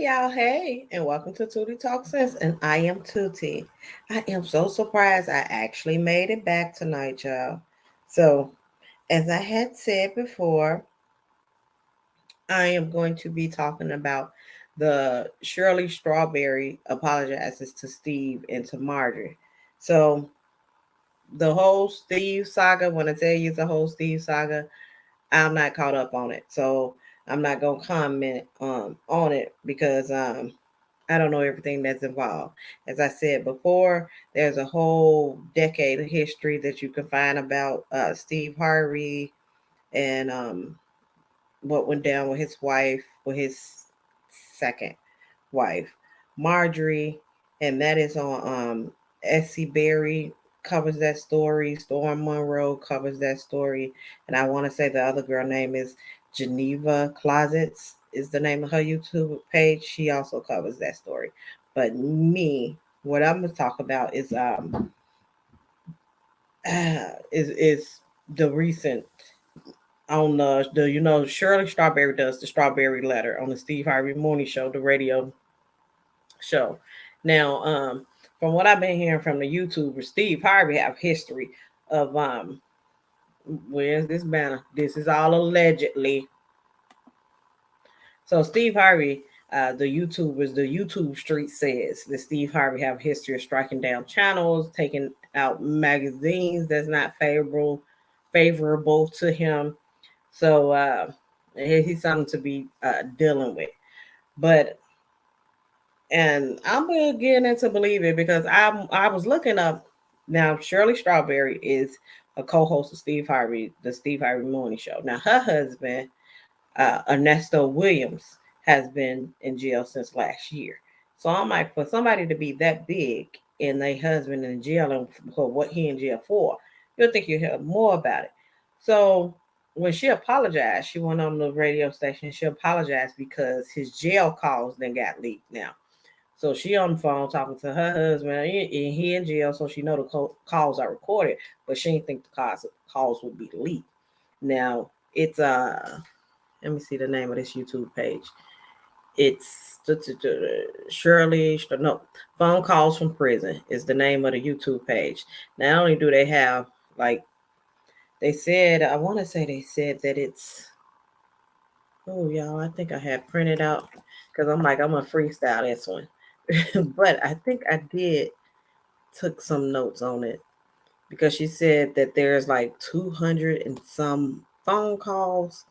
y'all. Hey, and welcome to Tootie Talk Sense. And I am Tootie. I am so surprised I actually made it back tonight, y'all. So, as I had said before, I am going to be talking about the Shirley Strawberry apologizes to Steve and to Marjorie. So, the whole Steve saga, when I tell you it's a whole Steve saga, I'm not caught up on it. So, I'm not going to comment on it because I don't know everything that's involved. As I said before, there's a whole decade of history that you can find about Steve Harvey and what went down with his wife, with his second wife, Marjorie, and that is on Essie Berry covers that story. Storm Monroe covers that story, and I want to say the other girl name is Geneva Closets is the name of her YouTube page. She also covers that story. But me, what I'm gonna talk about is the recent on the Shirley Strawberry does the Strawberry Letter on the Steve Harvey Morning Show, the radio show. Now, from what I've been hearing from the YouTuber, Steve Harvey have history of where's this banner? This is all allegedly. So Steve Harvey, the YouTubers, the YouTube street says that Steve Harvey have history of striking down channels, taking out magazines that's not favorable to him. So he's something to be dealing with. But and I'm beginning to believe it because I was looking up now. Shirley Strawberry is a co-host of Steve Harvey, the Steve Harvey Morning Show. Now her husband, Ernesto Williams, has been in jail since last year. So I'm like, for somebody to be that big and their husband in jail and for what he in jail for, you'll think you hear more about it. So when she apologized, she went on the radio station. She apologized because his jail calls then got leaked now. So she on the phone talking to her husband, and he in jail, so she know the calls are recorded, but she didn't think the calls would be leaked. Now it's let me see the name of this YouTube page. It's Shirley. No, phone calls from prison is the name of the YouTube page. Not only do they have like they said, I want to say they said that it's. Oh, y'all, I think I had printed out because I'm like I'm gonna freestyle this one. But I think I did took some notes on it because she said that there's like 200 and some phone calls,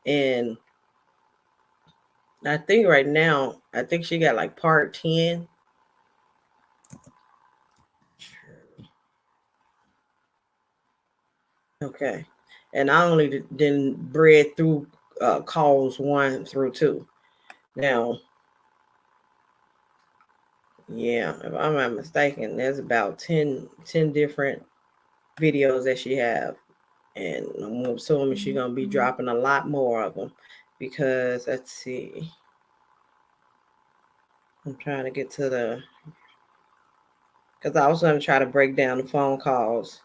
and I think right now I think she got like part 10. Okay, and I only didn't read through calls 1 through 2. Now, yeah, if I'm not mistaken, there's about 10 different videos that she have, and I'm assuming she's gonna be dropping a lot more of them because let's see, I'm trying to get to the because I was gonna try to break down the phone calls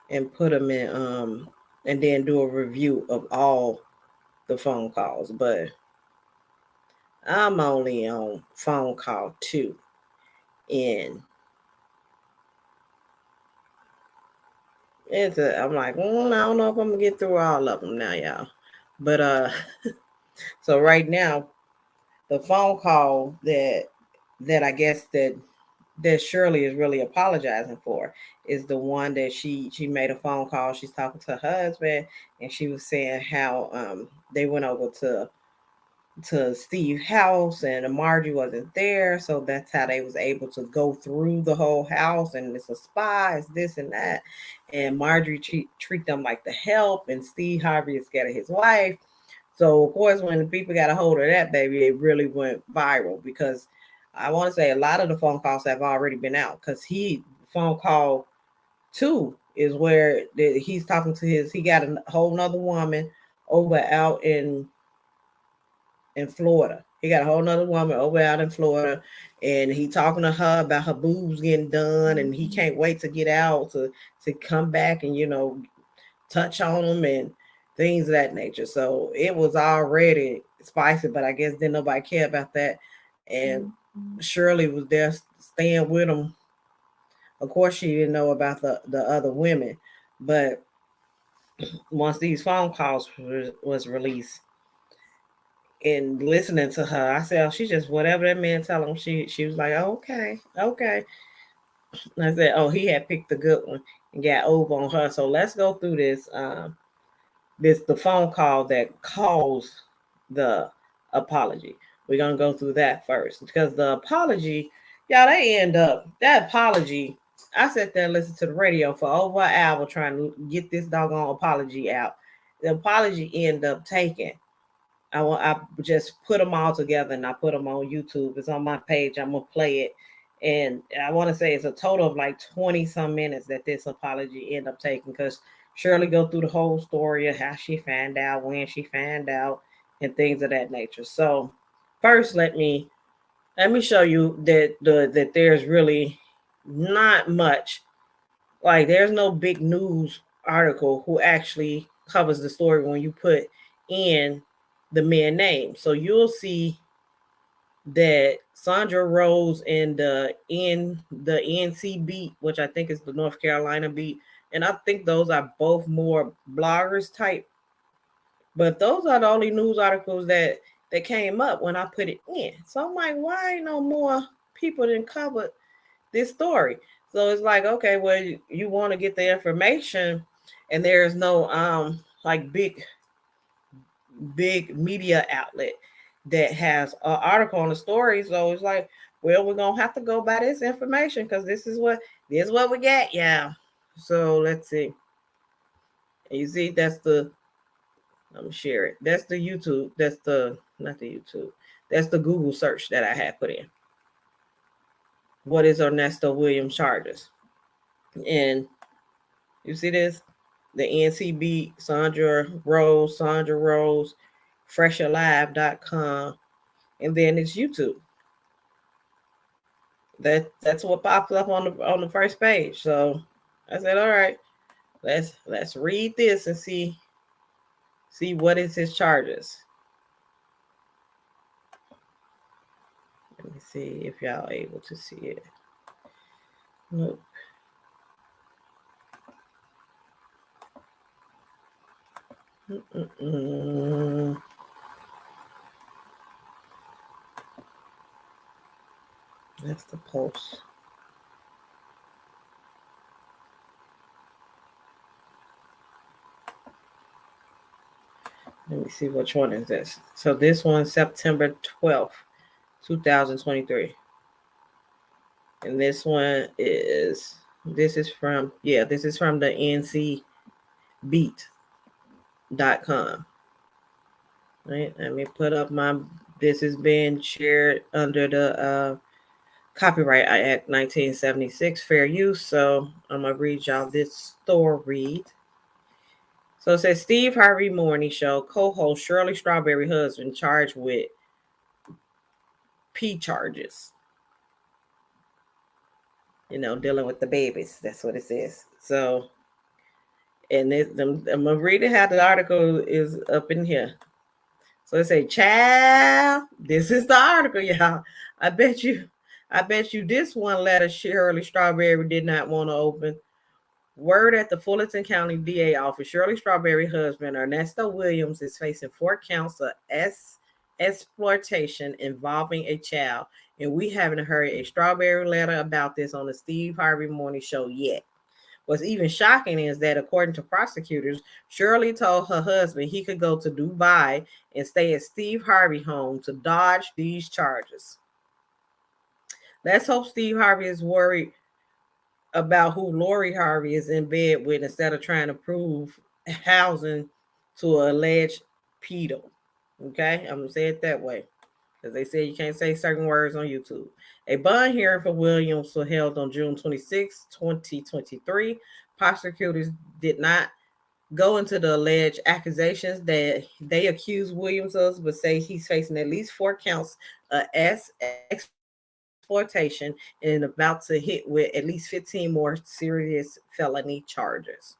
and put them in and then do a review of all the phone calls, but I'm only on phone call 2, and I'm like, I don't know if I'm gonna get through all of them now, y'all. But so right now, the phone call that I guess that Shirley is really apologizing for is the one that she made a phone call. She's talking to her husband, and she was saying how they went over to Steve's house and Margie wasn't there, so that's how they was able to go through the whole house, and it's a spy, it's this and that, and Marjorie treat them like the help, and Steve Harvey is scared of his wife. So of course, when the people got a hold of that baby, it really went viral because I want to say a lot of the phone calls have already been out because phone call 2 is where he's talking to he got a whole nother woman over out in Florida. He got a whole nother woman over out in Florida, and he talking to her about her boobs getting done, and he can't wait to get out to come back and touch on them, things of that nature. So it was already spicy, but I guess didn't nobody care about that. And Shirley was there staying with him. Of course, she didn't know about the other women, but once these phone calls was released and listening to her, I said, oh, she just whatever that man tell him. She was like, oh, okay, okay. And I said, oh, he had picked the good one and got over on her. So let's go through this. The phone call that caused the apology. We're gonna go through that first because the apology, y'all, they end up that apology. I sat there and listened to the radio for over an hour trying to get this doggone apology out. The apology ended up taking. I just put them all together and I put them on YouTube. It's on my page. I'm gonna play it, and I want to say it's a total of like 20 some minutes that this apology end up taking because Shirley go through the whole story of how she found out, when she found out, and things of that nature. So first, let me show you that there's really not much, like there's no big news article who actually covers the story when you put in the man name. So you'll see that Sandra Rose in the NC beat, which I think is the North Carolina beat, and I think those are both more bloggers type. But those are the only news articles that came up when I put it in. So I'm like, why ain't no more people didn't cover this story? So it's like, okay, well, you want to get the information, and there's no like big media outlet that has an article on the story. So it's like, well, we're gonna have to go by this information because this is what we got, yeah. So let's see. You see, that's the let me share it. That's the YouTube. That's the not the YouTube. That's the Google search that I had put in. What is Ernesto Williams charges? And you see this? The NCB Sandra Rose, freshalive.com, and then it's YouTube. That's what pops up on the first page. So I said, all right, let's read this and see what is his charges. Let me see if y'all able to see it. Nope. Mm-mm. That's the post. Let me see which one is this. So this one, September 12th, 2023. And this is from the ncbeat.com. Right? Let me put up this is being shared under the Copyright Act 1976, fair use. So I'm gonna read y'all this story. So it says Steve Harvey Morning Show co-host Shirley Strawberry husband charged with P charges. Dealing with the babies. That's what it says. So, and I'm gonna read it how the article is up in here. So it say, "Child, this is the article, y'all. I bet you this one letter Shirley Strawberry did not want to open. Word at the Fulton County DA office: Shirley Strawberry husband Ernesto Williams is facing 4 counts of exploitation involving a child, and we haven't heard a Strawberry letter about this on the Steve Harvey Morning Show yet. What's even shocking is that, according to prosecutors, Shirley told her husband he could go to Dubai and stay at Steve Harvey home to dodge these charges. Let's hope Steve Harvey is worried about who Lori Harvey is in bed with instead of trying to prove housing to an alleged pedo. Okay, I'm gonna say it that way because they said you can't say certain words on YouTube. A bond hearing for Williams was held on June 26, 2023. Prosecutors did not go into the alleged accusations that they accuse Williams of, but say he's facing at least 4 counts of exploitation and about to hit with at least 15 more serious felony charges.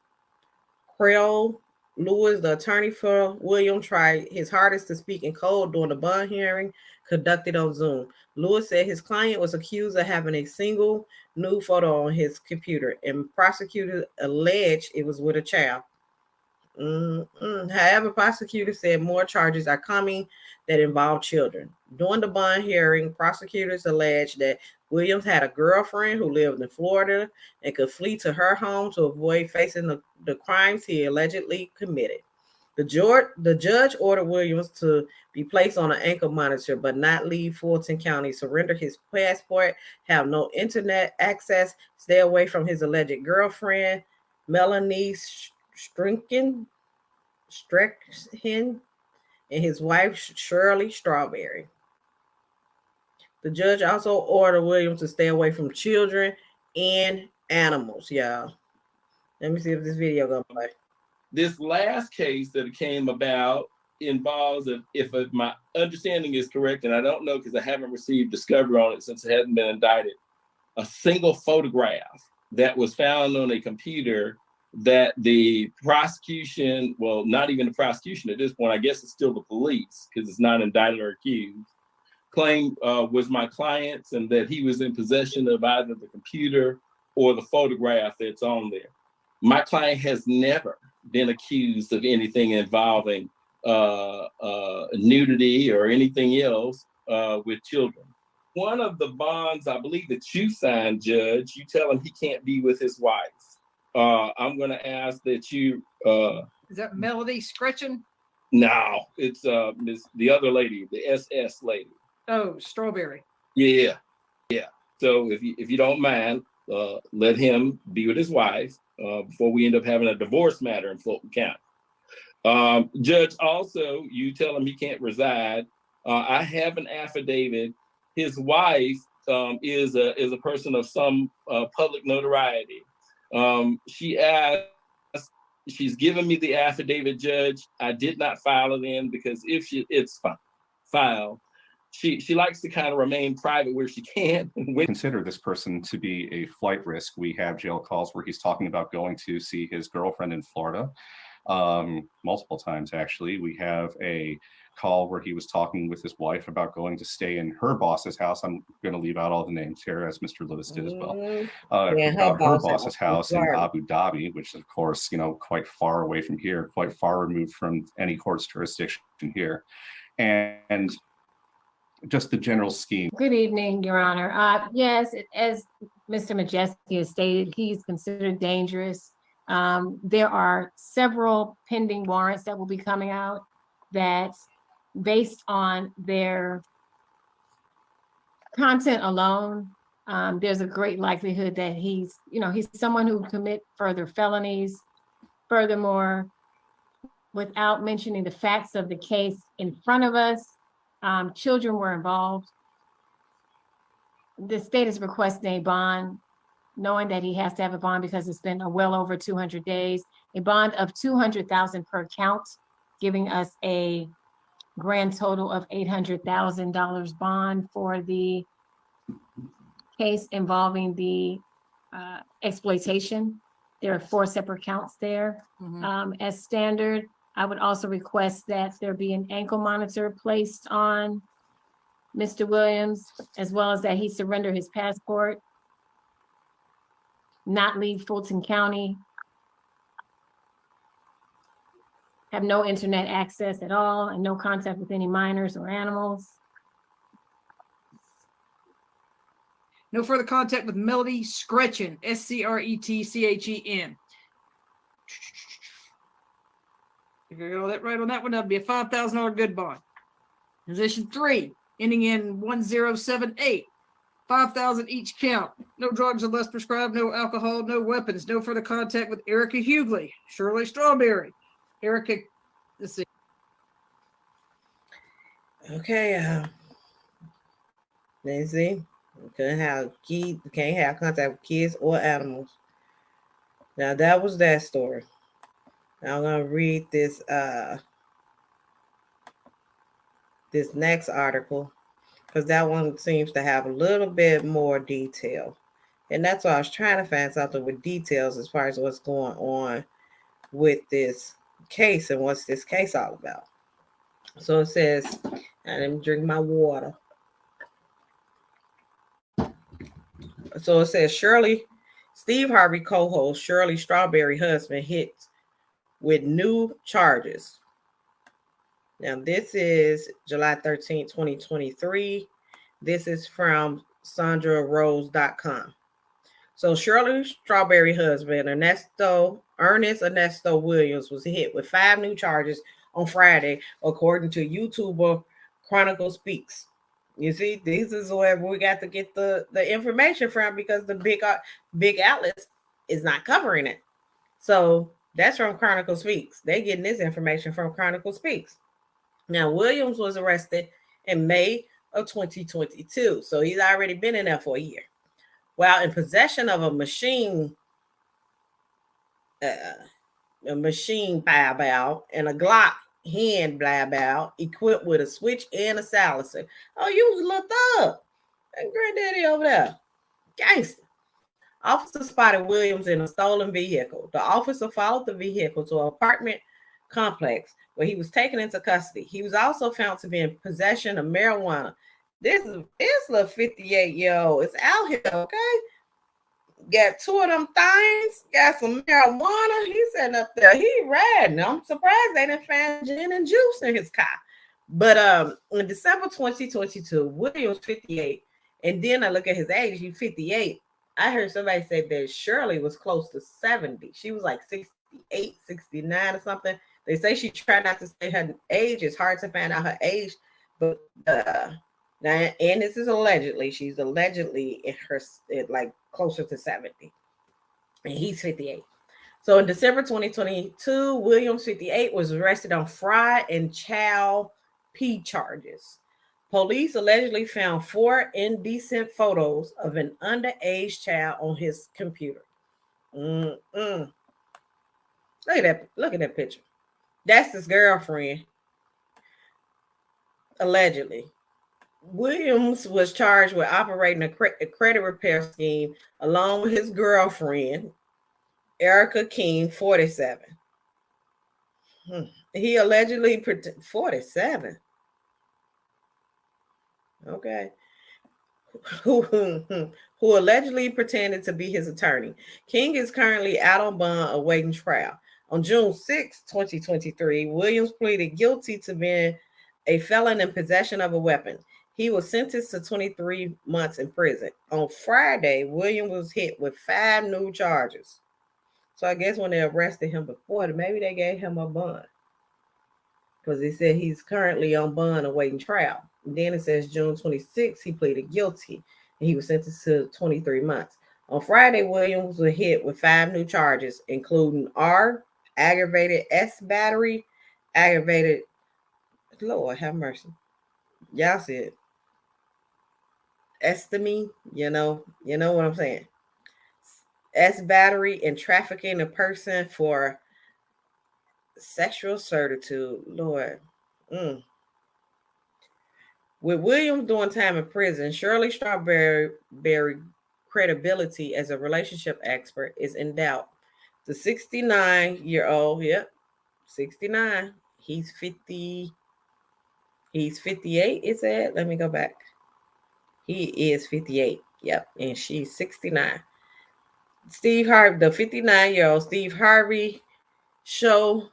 Creole Lewis, the attorney for William, tried his hardest to speak in code during the bond hearing conducted on Zoom. Lewis said his client was accused of having a single nude photo on his computer, and prosecutors alleged it was with a child. However, prosecutors said more charges are coming that involve children. During the bond hearing, prosecutors alleged that Williams had a girlfriend who lived in Florida and could flee to her home to avoid facing the crimes he allegedly committed. The judge ordered Williams to be placed on an ankle monitor but not leave Fulton County, surrender his passport, have no internet access, stay away from his alleged girlfriend, Melanie Strinkin, Streckhin, and his wife, Shirley Strawberry. The judge also ordered Williams to stay away from children and animals, y'all. Let me see if this video gonna play. This last case that came about involves, if my understanding is correct, and I don't know because I haven't received discovery on it since it hasn't been indicted, a single photograph that was found on a computer that the prosecution, well, not even the prosecution at this point, I guess it's still the police because it's not indicted or accused, claimed was my client's, and that he was in possession of either the computer or the photograph that's on there. My client has never been accused of anything involving nudity or anything else with children. One of the bonds, I believe that you signed, Judge, you tell him he can't be with his wife. I'm going to ask that you. Is that Melody Scretchen? No, it's the other lady, the SS lady. Oh, Strawberry. Yeah. So if you don't mind, let him be with his wife before we end up having a divorce matter in Fulton County. Judge, also, you tell him he can't reside. I have an affidavit. His wife is a person of some public notoriety. She asked, she's given me the affidavit, Judge. I did not file it in because if it's filed, she likes to kind of remain private where she can. Consider this person to be a flight risk. We have jail calls where he's talking about going to see his girlfriend in Florida, multiple times actually. We have a call where he was talking with his wife about going to stay in her boss's house. I'm going to leave out all the names here, as Mr. Lewis did as well. About her boss's house in Abu Dhabi, which is, of course, quite far away from here, quite far removed from any court's jurisdiction here. And just the general scheme. Good evening, Your Honor. Yes, as Mr. Majeski has stated, he's considered dangerous. There are several pending warrants that will be coming out that, based on their content alone, there's a great likelihood that he's someone who commit further felonies. Furthermore, without mentioning the facts of the case in front of us, children were involved. The state is requesting a bond, knowing that he has to have a bond because it's been well over 200 days, a bond of $200,000 per count, giving us a grand total of $800,000 bond for the case involving the exploitation. There are 4 separate counts there. As standard, I would also request that there be an ankle monitor placed on Mr. Williams, as well as that he surrender his passport, not leave Fulton County, have no internet access at all, and no contact with any minors or animals. No further contact with Melody Scretchen, Scretchen. If you got all that right on that one, that'd be a $5,000 good bond. Position 3, ending in 1078. 5,000 each count. No drugs unless prescribed, no alcohol, no weapons, no further contact with Erica Hughley, Shirley Strawberry. Erica, let's see. Okay, let's see. Can't have contact with kids or animals. Now that was that story. Now I'm gonna read this this next article, because that one seems to have a little bit more detail. And that's why I was trying to find something with details as far as what's going on with this case and what's this case all about. So it says, and let me drink my water. So it says Steve Harvey co-host Shirley Strawberry husband hit with new charges. Now this is July 13th, 2023. This is from SandraRose.com. So Shirley Strawberry husband Ernest Ernesto Williams was hit with 5 new charges on Friday, according to YouTuber Chronicle Speaks. You see, this is where we got to get the information from, because the big outlets is not covering it. So that's from Chronicle Speaks. They're getting this information from Chronicle Speaks. Now, Williams was arrested in May of 2022. So he's already been in there for a year. While in possession of a machine bow and a Glock hand bow equipped with a switch and a silencer. Oh, you was looked up. And granddaddy over there. Gangster. Officer spotted Williams in a stolen vehicle. The officer followed the vehicle to an apartment complex where he was taken into custody. He was also found to be in possession of marijuana. This little 58-year-old is out here, okay? Got 2 of them things, got some marijuana. He's sitting up there. He riding. I'm surprised they didn't find gin and juice in his car. But in December 2022, Williams 58, and then I look at his age, he's 58. I heard somebody say that Shirley was close to 70. She was like 68, 69 or something. They say she tried not to say her age. It's hard to find out her age, but now, and this is allegedly, she's allegedly like closer to 70, and he's 58. So in December 2022, Williams 58 was arrested on fraud and child P charges. Police allegedly found 4 indecent photos of an underage child on his computer. Look at that picture. That's his girlfriend, allegedly. Williams was charged with operating a credit repair scheme along with his girlfriend, Erica King, 47. He allegedly 47. Okay. Who allegedly pretended to be his attorney. King is currently out on bond awaiting trial. On June 6, 2023, Williams pleaded guilty to being a felon in possession of a weapon. He was sentenced to 23 months in prison. On Friday, Williams was hit with 5 new charges. So I guess when they arrested him before, maybe they gave him a bond, because they said he's currently on bond awaiting trial. And then it says June 26, he pleaded guilty, and he was sentenced to 23 months. On Friday, Williams was hit with 5 new charges, including aggravated S battery, aggravated, Lord have mercy. Y'all see it. Estime, you know what I'm saying. S battery and trafficking a person for sexual certitude. Lord. With Williams doing time in prison, Shirley Strawberry credibility as a relationship expert is in doubt. The 69-year-old, 69. He's 50. He's 58, it said. Let me go back. He is 58. Yep. And she's 69. Steve Harvey, the 59-year-old Steve Harvey show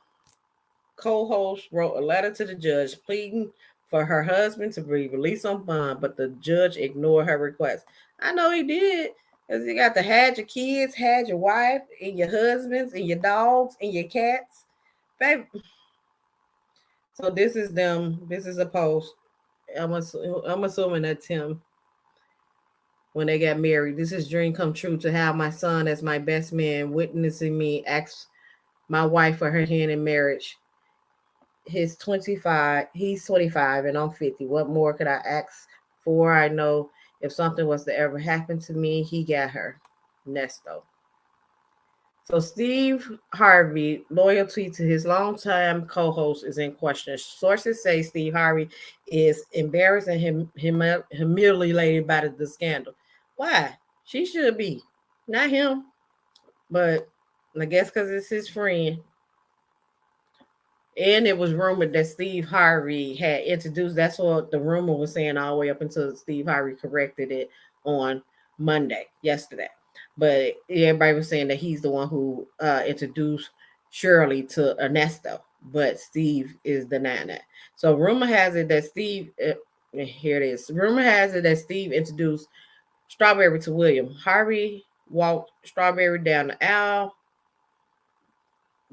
co-host, wrote a letter to the judge pleading for her husband to be released on bond, but the judge ignored her request. I know he did, because you got to have your kids, have your wife, and your husbands, and your dogs, and your cats. Baby. So this is them. This is a post. I'm assuming that's him when they got married. This is dream come true to have my son as my best man, witnessing me ask my wife for her hand in marriage. He's 25, and I'm 50. What more could I ask for? I know if something was to ever happen to me, he got her. Nesto. So Steve Harvey, loyalty to his longtime co-host is in question. Sources say Steve Harvey is embarrassed and humiliated by the scandal. Why? She should be, not him. But I guess because it's his friend. And it was rumored that Steve Harvey had introduced. That's what the rumor was saying all the way up until Steve Harvey corrected it on Monday, yesterday. But everybody was saying that he's the one who introduced Shirley to Ernesto, but Steve is denying that. So rumor has it that Steve, here it is. Rumor has it that Steve introduced Strawberry to William. Harvey walked Strawberry down the aisle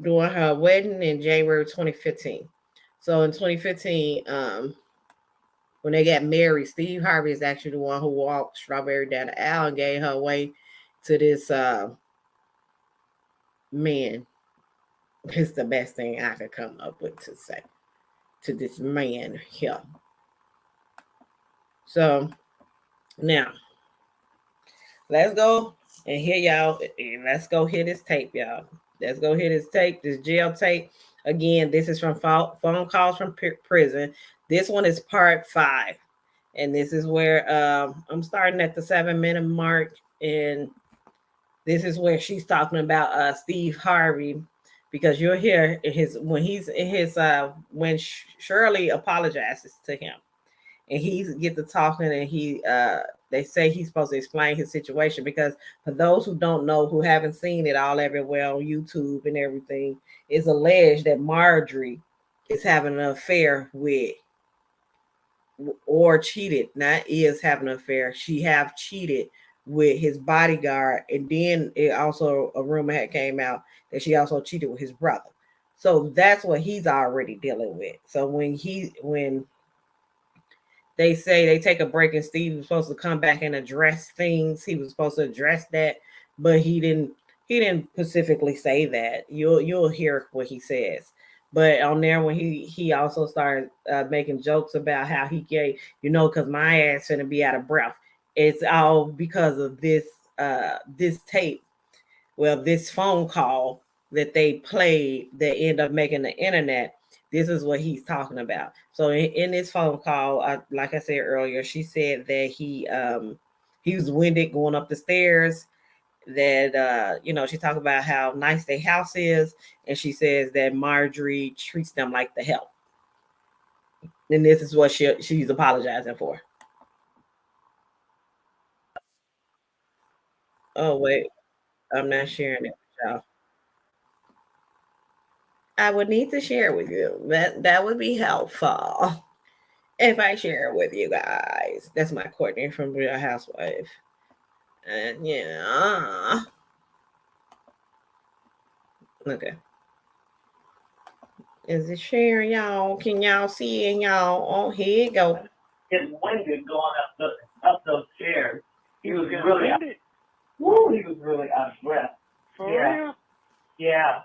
during her wedding in January 2015. So in 2015, when they got married, Steve Harvey is actually the one who walked Strawberry down the aisle and gave her away to this man. It's the best thing I could come up with to say to this man here. So now let's go and hear y'all. Let's go hear this tape, y'all. Let's go hear this tape, this jail tape. Again, this is from phone calls from prison. This one is part 5. And this is where I'm starting at the 7-minute mark. And this is where she's talking about Steve Harvey, because you'll hear when Shirley apologizes to him and he get to talking, and they say he's supposed to explain his situation, because for those who don't know, who haven't seen it all everywhere on YouTube and everything, it's alleged that Marjorie is having an affair with, or cheated, not is having an affair, she have cheated with his bodyguard. And then it also, a rumor had came out that she also cheated with his brother. So that's what he's already dealing with. So when they say they take a break and Steve was supposed to come back and address things, he was supposed to address that, but he didn't specifically say that. You'll hear what he says. But on there, when he also started making jokes about how he gave, because my ass gonna be out of breath. It's all because of this tape. Well, this phone call that they played that end up making the internet. This is what he's talking about. So in this phone call, like I said earlier, she said that he was winded going up the stairs. That she talked about how nice their house is, and she says that Marjorie treats them like the help. And this is what she's apologizing for. Oh wait, I'm not sharing it with y'all. I would need to share with you. That would be helpful if I share it with you guys. That's my Courtney from Real Housewife. And yeah. Okay. Is it sharing, y'all? Can y'all see it, y'all? Oh, here you go. His winded going up those stairs. He was really winded. He was really out of breath. For real? Yeah.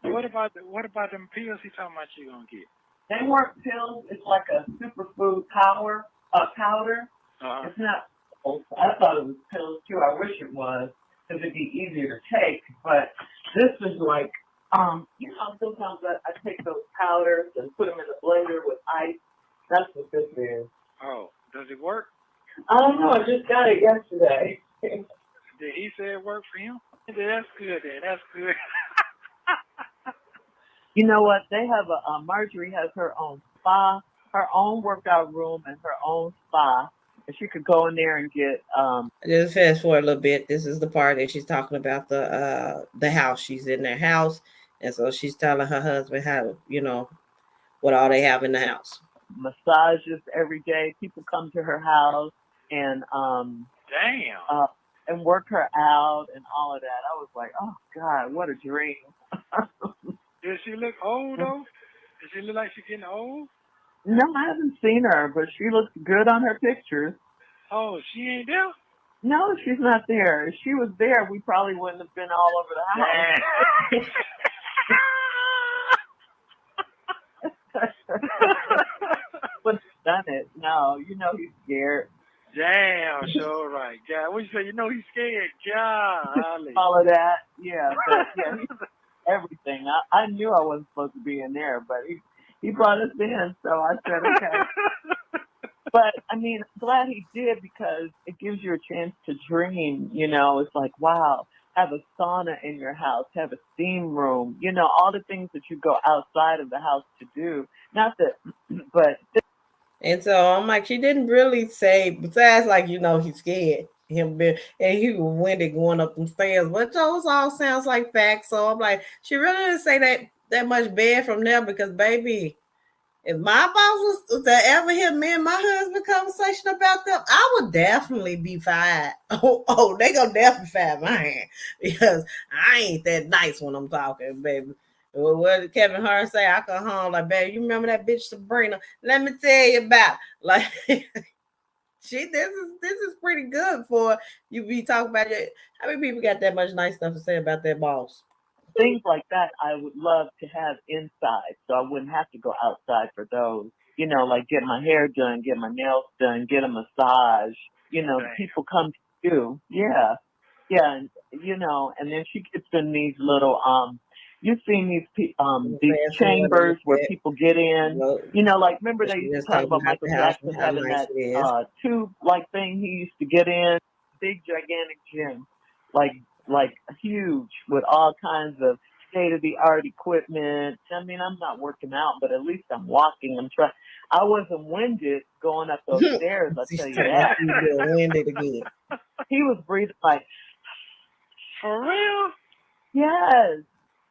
What about them pills he talking about you gonna get? They weren't pills. It's like a superfood powder. Uh-huh. It's not. I thought it was pills too. I wish it was, because it'd be easier to take. But this is like, sometimes I take those powders and put them in the blender with ice. That's what this is. Oh, does it work? I don't know. I just got it yesterday. Did he say it worked for him? That's good then. That's good. You know what? They have Marjorie has her own spa, her own workout room, and her own spa. And she could go in there and get. Just fast forward a little bit. This is the part that she's talking about the house. She's in their house, and so she's telling her husband how what all they have in the house. Massages every day. People come to her house and Damn. And work her out and all of that. I was like, oh God, what a dream. Does she look old though? Does she look like she's getting old? No, I haven't seen her, but she looks good on her pictures. Oh, she ain't there? No, she's not there. If she was there, we probably wouldn't have been all over the house. But done it. No, he's scared. Damn, sure right. God, what you say? He's scared. God. All of that. Yeah, but yeah, everything. I knew I wasn't supposed to be in there, but he brought us in, so I said, okay. But, I mean, glad he did, because it gives you a chance to dream, It's like, wow, have a sauna in your house, have a steam room, you know, all the things that you go outside of the house to do. Not that, but And so I'm like, she didn't really say, besides, like, you know, he's scared. Him be, and he was winded going up them stairs, but those all sounds like facts. So I'm like, she really didn't say that much bad from there because, baby, if my boss was to ever hear me and my husband conversation about them, I would definitely be fired. Oh, they gonna definitely fire my hand because I ain't that nice when I'm talking, baby. Well, what did Kevin Hart say? I come home like, baby, you remember that bitch Sabrina? Let me tell you about it. Like, this is pretty good for you be talking about it. How many people got that much nice stuff to say about their boss? things like that I would love to have inside, so I wouldn't have to go outside for those. You know, like get my hair done, get my nails done, get a massage. You know, Damn. people come to you. Yeah, yeah, and you know, and then she gets in these little you've seen these Fancy women chambers like where that. people get in. Well, You know, like remember they she used to just talk talking about about Michael the house and Jackson how having nice that it is. tube like thing he used to get in, big gigantic gym, like huge with all kinds of state of the art equipment. I mean, I'm not working out, but at least I'm walking. I'm trying. I wasn't winded going up those stairs. I'll She's tell you talking about that. she's being winded again. He was breathing like, For real? yes,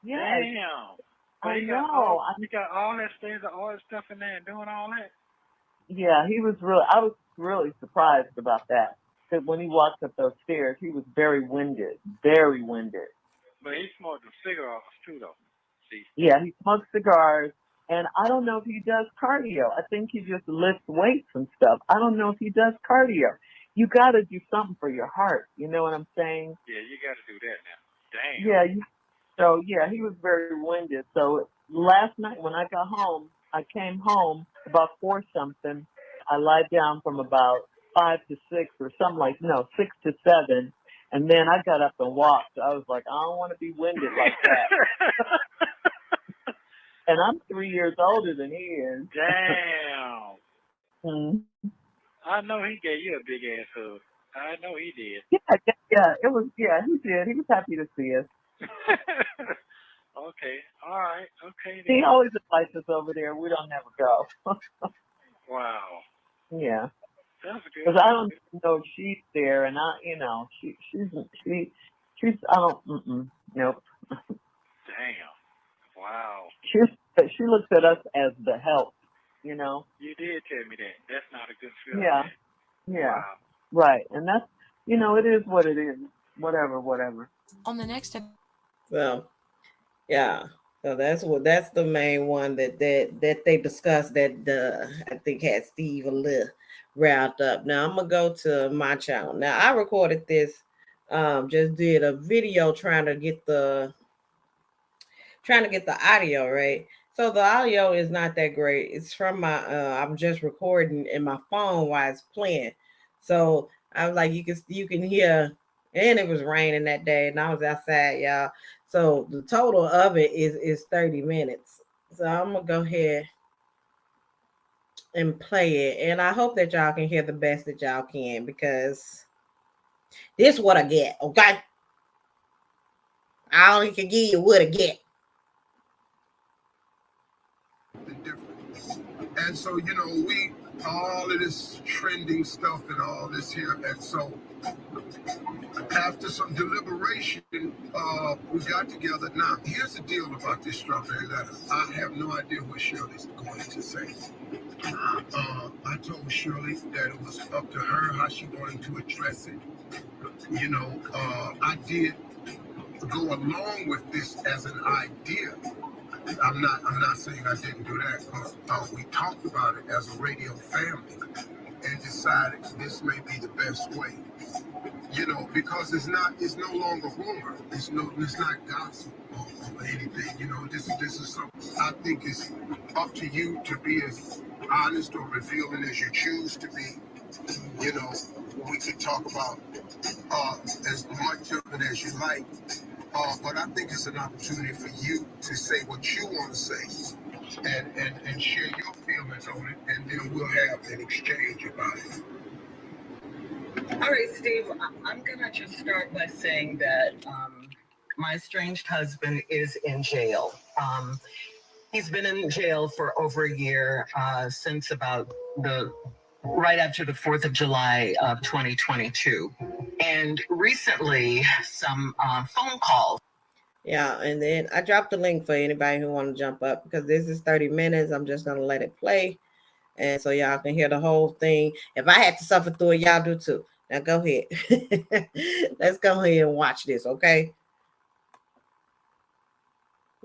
yes. Damn. But I he got know. all that stairs, all that stuff in there and doing all that. Yeah, he was really. I was really surprised about that. Because when he walked up those stairs, he was very winded, very winded. But he smoked a cigarette too, though. See. Yeah, he smokes cigars, and I don't know if he does cardio. I think he just lifts weights and stuff. I don't know if he does cardio. You got to do something for your heart. You know what I'm saying? Yeah, you got to do that now. Damn. Yeah. So yeah, he was very winded. So last night when I got home, I came home about 4 something. I lied down from about 5 to 6 or something like 6 to 7. And then I got up and walked. I was like, I don't want to be winded like that. And I'm 3 years older than he is. Damn. Hmm. I know he gave you a big ass hug. I know he did. Yeah. It was. Yeah, he did. He was happy to see us. Okay. All right. Okay. He Then. always invites us over there. We don't never go. Wow. Yeah. That's good. Because I don't know if she's there, and she's I don't nope. Damn. Wow. She looks at us as the help, you know. You did tell me that. That's not a good feeling. Yeah, Man. yeah, Wow. right. And that's it is what it is. Whatever. On the next episode. So yeah. So that's the main one that they discussed that I think had Steve a little riled up. Now I'm gonna go to my channel. Now I recorded this, just did a video trying to get the audio right. So the audio is not that great. It's from my I'm just recording in my phone while it's playing. So I was like, you can hear, and it was raining that day, and I was outside, y'all. So the total of it is 30 minutes. So I'm gonna go ahead and play it, and I hope that y'all can hear the best that y'all can because this what I get. Okay, I only can give you what I get. And so, we all of this trending stuff and all this here. And so after some deliberation, we got together. Now, here's the deal about this strawberry letter. I have no idea what Shirley's going to say. I told Shirley that it was up to her how she wanted to address it. I did go along with this as an idea. I'm not saying I didn't do that because we talked about it as a radio family and decided this may be the best way. Because it's no longer rumor. It's not gossip or anything. This is something I think is up to you to be as honest or revealing as you choose to be. We could talk about as much of it as you like. But I think it's an opportunity for you to say what you want to say and share your feelings on it, and then we'll have an exchange about it. I All right, Steve, I'm going to just start by saying that my estranged husband is in jail. He's been in jail for over a year, since about right after the 4th of July of 2022. And recently, some phone calls. Yeah, and then I dropped the link for anybody who want to jump up because this is 30 minutes. I'm just going to let it play. And so y'all can hear the whole thing. If I had to suffer through it, y'all do too. Now go ahead. Let's go ahead and watch this, okay?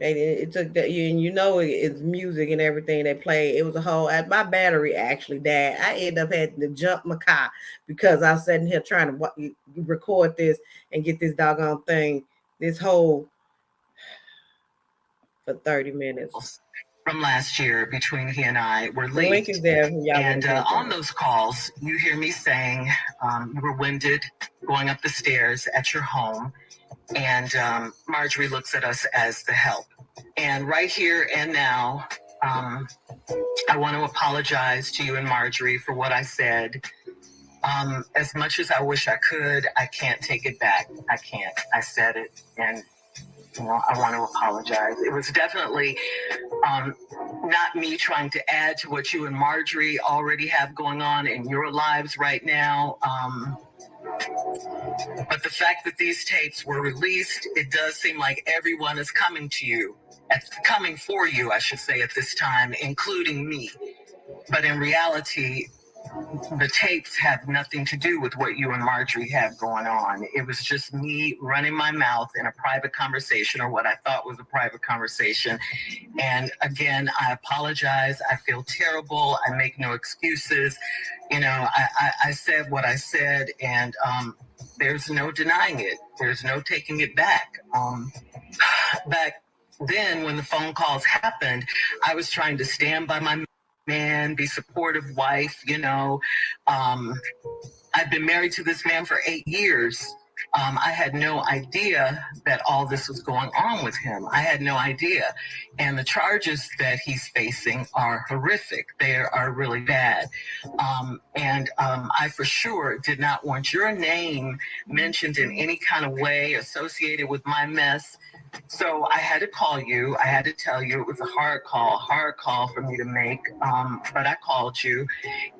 And it took that, you know, it's music and everything they play. It was a whole. My battery actually died. I ended up having to jump my car because I was sitting here trying to record this and get this doggone thing, this whole for 30 minutes. From last year between he and I were The link is there. And on those calls, you hear me saying you were winded going up the stairs at your home. And Marjorie looks at us as the help. And right here and now, I want to apologize to you and Marjorie for what I said. As much as I wish I could, I can't take it back. I can't. I said it, and I want to apologize. It was definitely not me trying to add to what you and Marjorie already have going on in your lives right now. But the fact that these tapes were released, it does seem like everyone is coming to you, coming for you, I should say, at this time, including me. But in reality, the tapes have nothing to do with what you and Marjorie have going on. It was just me running my mouth in a private conversation, or what I thought was a private conversation. And again, I apologize. I feel terrible. I make no excuses. You know, I said what I said, and there's no denying it. There's no taking it back. Back then, when the phone calls happened, I was trying to stand by my man, be supportive wife, you know. I've been married to this man for 8 years. I had no idea that all this was going on with him. I had no idea. And the charges that he's facing are horrific. They are really bad. And I for sure did not want your name mentioned in any kind of way associated with my mess. So I had to call you. I had to tell you it was a hard call for me to make. But I called you.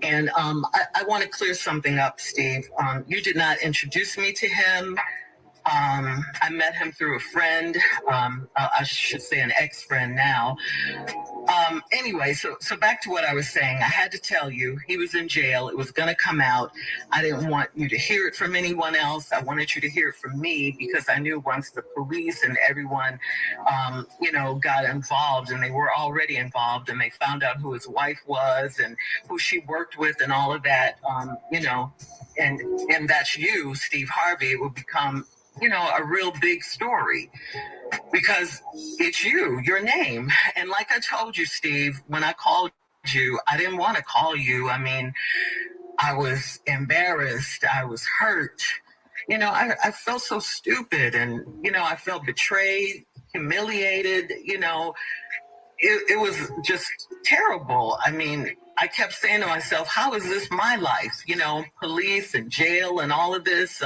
And I want to clear something up, Steve. You did not introduce me to him. I met him through a friend. I should say an ex-friend now. Anyway, so back to what I was saying. I had to tell you, he was in jail. It was going to come out. I didn't want you to hear it from anyone else. I wanted you to hear it from me because I knew once the police and everyone, you know, got involved, and they were already involved, and they found out who his wife was and who she worked with and all of that, you know, and that's you, Steve Harvey, it would become, you know, a real big story. Because it's you, your name. And like I told you, Steve, when I called you, I didn't want to call you. I mean, I was embarrassed. I was hurt. You know, I felt so stupid. And, you know, I felt betrayed, humiliated. You know, it was just terrible. I mean, I kept saying to myself, how is this my life? You know, police and jail and all of this.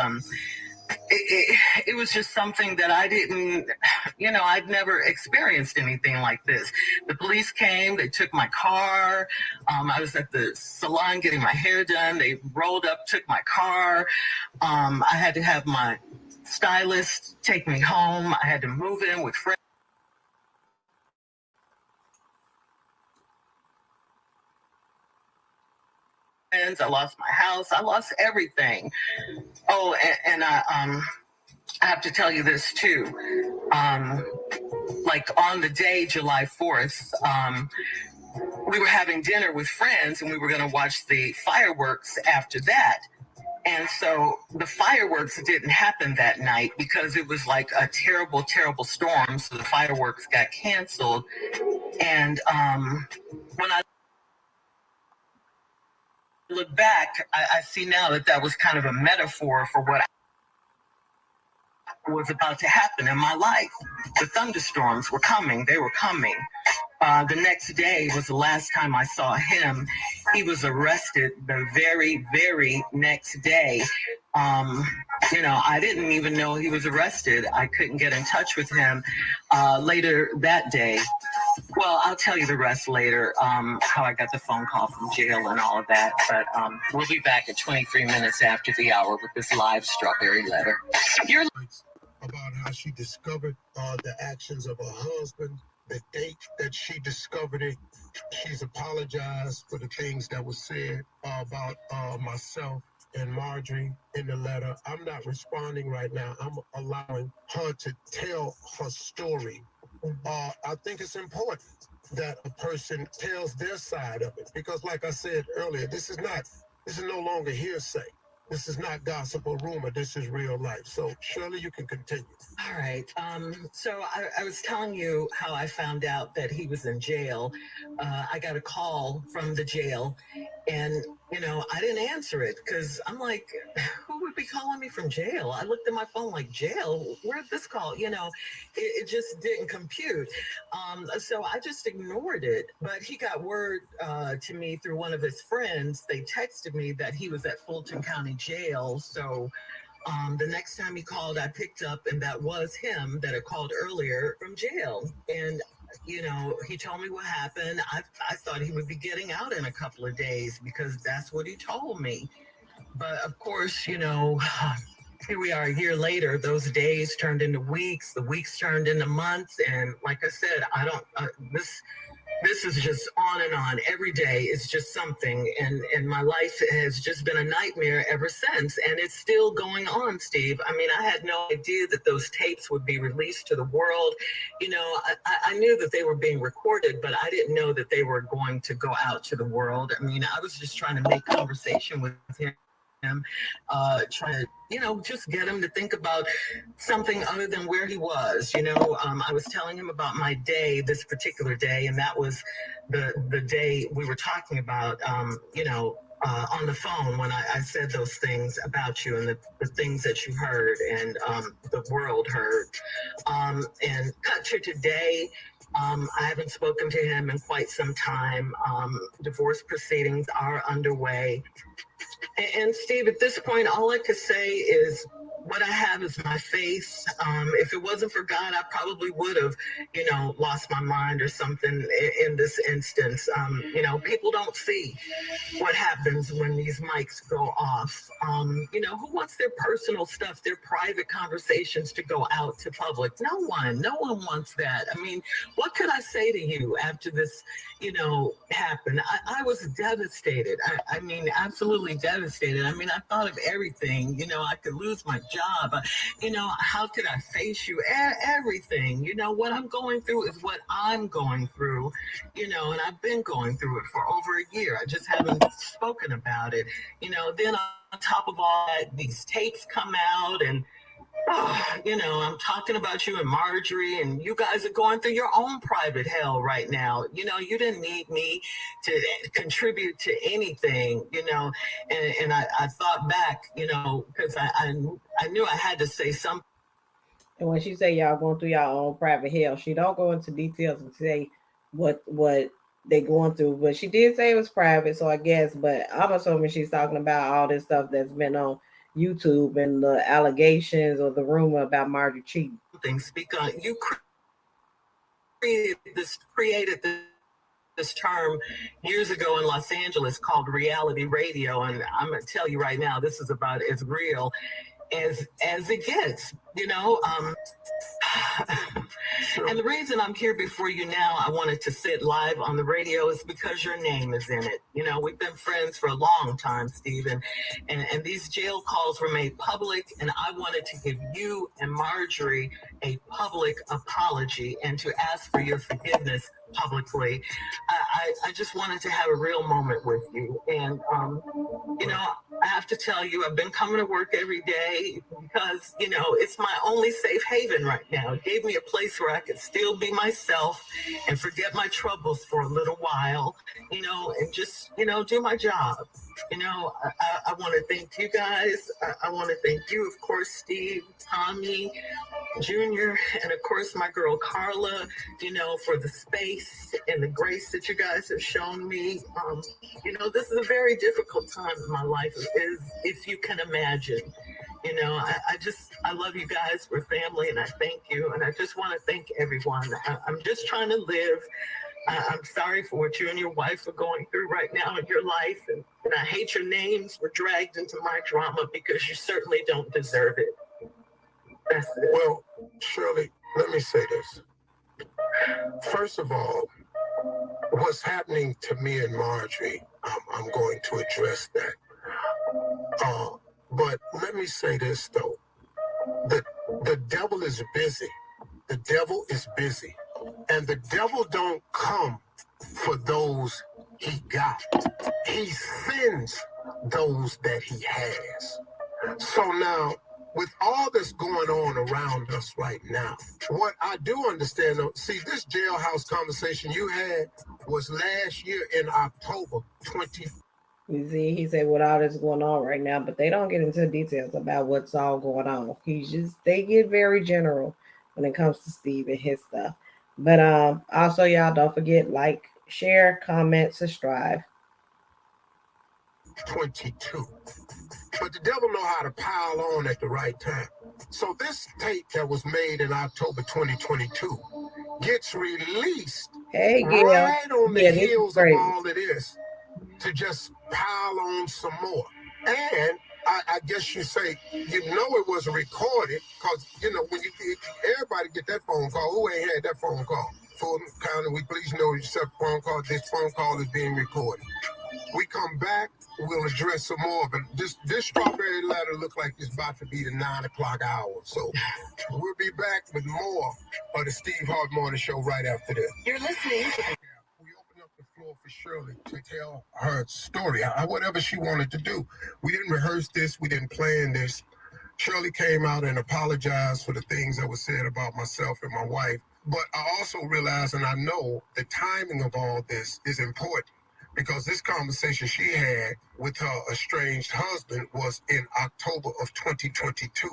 It was just something that I didn't, you know, I'd never experienced anything like this. The police came, they took my car. I was at the salon getting my hair done. They rolled up, took my car. I had to have my stylist take me home. I had to move in with friends. I lost my house. I lost everything. Oh, and I have to tell you this too. Like on the day, July 4th, we were having dinner with friends and we were going to watch the fireworks after that. And so the fireworks didn't happen that night because it was like a terrible, terrible storm. So the fireworks got canceled. And when I look back, I see now that was kind of a metaphor for what was about to happen in my life. The thunderstorms were coming. They were coming. The next day was the last time I saw him. He was arrested the very, very next day. I didn't even know he was arrested. I couldn't get in touch with him later that day. Well, I'll tell you the rest later, how I got the phone call from jail and all of that. But we'll be back at 23 minutes after the hour with this live strawberry letter. About how she discovered the actions of her husband, the date that she discovered it. She's apologized for the things that were said about myself and Marjorie in the letter. I'm not responding right now. I'm allowing her to tell her story. I think it's important that a person tells their side of it because, like I said earlier, this is no longer hearsay. This is not gossip or rumor. This is real life. So, Shirley, you can continue. All right. So I was telling you how I found out that he was in jail. I got a call from the jail, and I didn't answer it because I'm like, who would be calling me from jail? I looked at my phone like, jail? Where'd this call? It just didn't compute. So I just ignored it. But he got word to me through one of his friends. They texted me that he was at Fulton County Jail. So the next time he called, I picked up, and that was him that had called earlier from jail. And he told me what happened. I thought he would be getting out in a couple of days because that's what he told me. But of course, here we are a year later. Those days turned into weeks. The weeks turned into months. And like I said, I don't. This is just on and on. Every day is just something, and my life has just been a nightmare ever since, and it's still going on, Steve. I mean, I had no idea that those tapes would be released to the world. I knew that they were being recorded, but I didn't know that they were going to go out to the world. I mean, I was just trying to make conversation with him. Trying to, just get him to think about something other than where he was. I was telling him about my day, this particular day, and that was the day we were talking about, on the phone when I said those things about you and the things that you heard and the world heard. And cut to today. I haven't spoken to him in quite some time. Divorce proceedings are underway. And Steve, at this point, all I could say is what I have is my faith. If it wasn't for God, I probably would have, lost my mind or something in this instance. People don't see what happens when these mics go off. Who wants their personal stuff, their private conversations to go out to public? No one wants that. I mean, what could I say to you after this, happened? I was devastated. I mean, absolutely devastated. I mean, I thought of everything, I could lose my job. How could I face you? Everything, what I'm going through is what I'm going through, and I've been going through it for over a year. I just haven't spoken about it, then on top of all that, these tapes come out and I'm talking about you and Marjorie, and you guys are going through your own private hell right now. You didn't need me to contribute to anything, and I thought back, because I knew I had to say something. And when she say y'all going through y'all own private hell, she don't go into details and say what they going through, but she did say it was private, so I guess, but I'm assuming she's talking about all this stuff that's been on YouTube and the allegations or the rumor about Marjorie cheating. Speak on you created this term years ago in Los Angeles called reality radio, and I'm gonna tell you right now, this is about as real as it gets. And the reason I'm here before you now, I wanted to sit live on the radio, is because your name is in it. We've been friends for a long time, Steve, and these jail calls were made public, and I wanted to give you and Marjorie a public apology and to ask for your forgiveness publicly. I just wanted to have a real moment with you, and I have to tell you, I've been coming to work every day because, it's my only safe haven right now. It gave me a place where I could still be myself and forget my troubles for a little while, and just, do my job. I want to thank you guys. I want to thank you, of course, Steve, Tommy, Junior, and of course my girl Carla, for the space and the grace that you guys have shown me. This is a very difficult time in my life, if you can imagine. I love you guys. We're family, and I thank you. And I just want to thank everyone. I'm just trying to live. I'm sorry for what you and your wife are going through right now in your life. And I hate your names were dragged into my drama because you certainly don't deserve it. That's it. Well, Shirley, let me say this. First of all, what's happening to me and Marjorie, I'm going to address that. But let me say this, though. The devil is busy. The devil is busy. And the devil don't come for those he got. He sends those that he has. So now, with all that's going on around us right now, what I do understand, though, see, this jailhouse conversation you had was last year in October 20. You see, he said with all this going on right now, but they don't get into details about what's all going on. They get very general when it comes to Steve and his stuff. But also, y'all don't forget, like, share, comment, subscribe. 22. But the devil know how to pile on at the right time. So this tape that was made in October 2022 gets released right on the heels of all of this to just pile on some more. And I guess you say, it wasn't recorded because, when everybody get that phone call, who ain't had that phone call? Fulton County, we please know you accept phone call. This phone call is being recorded. We come back, we'll address some more. But this strawberry letter look like it's about to be the 9 o'clock hour. So we'll be back with more of the Steve Harvey Morning Show right after this. You're listening to We open up the floor for Shirley to tell her story, whatever she wanted to do. We didn't rehearse this. We didn't plan this. Shirley came out and apologized for the things that were said about myself and my wife. But I also realize, and I know the timing of all this is important because this conversation she had with her estranged husband was in October of 2022.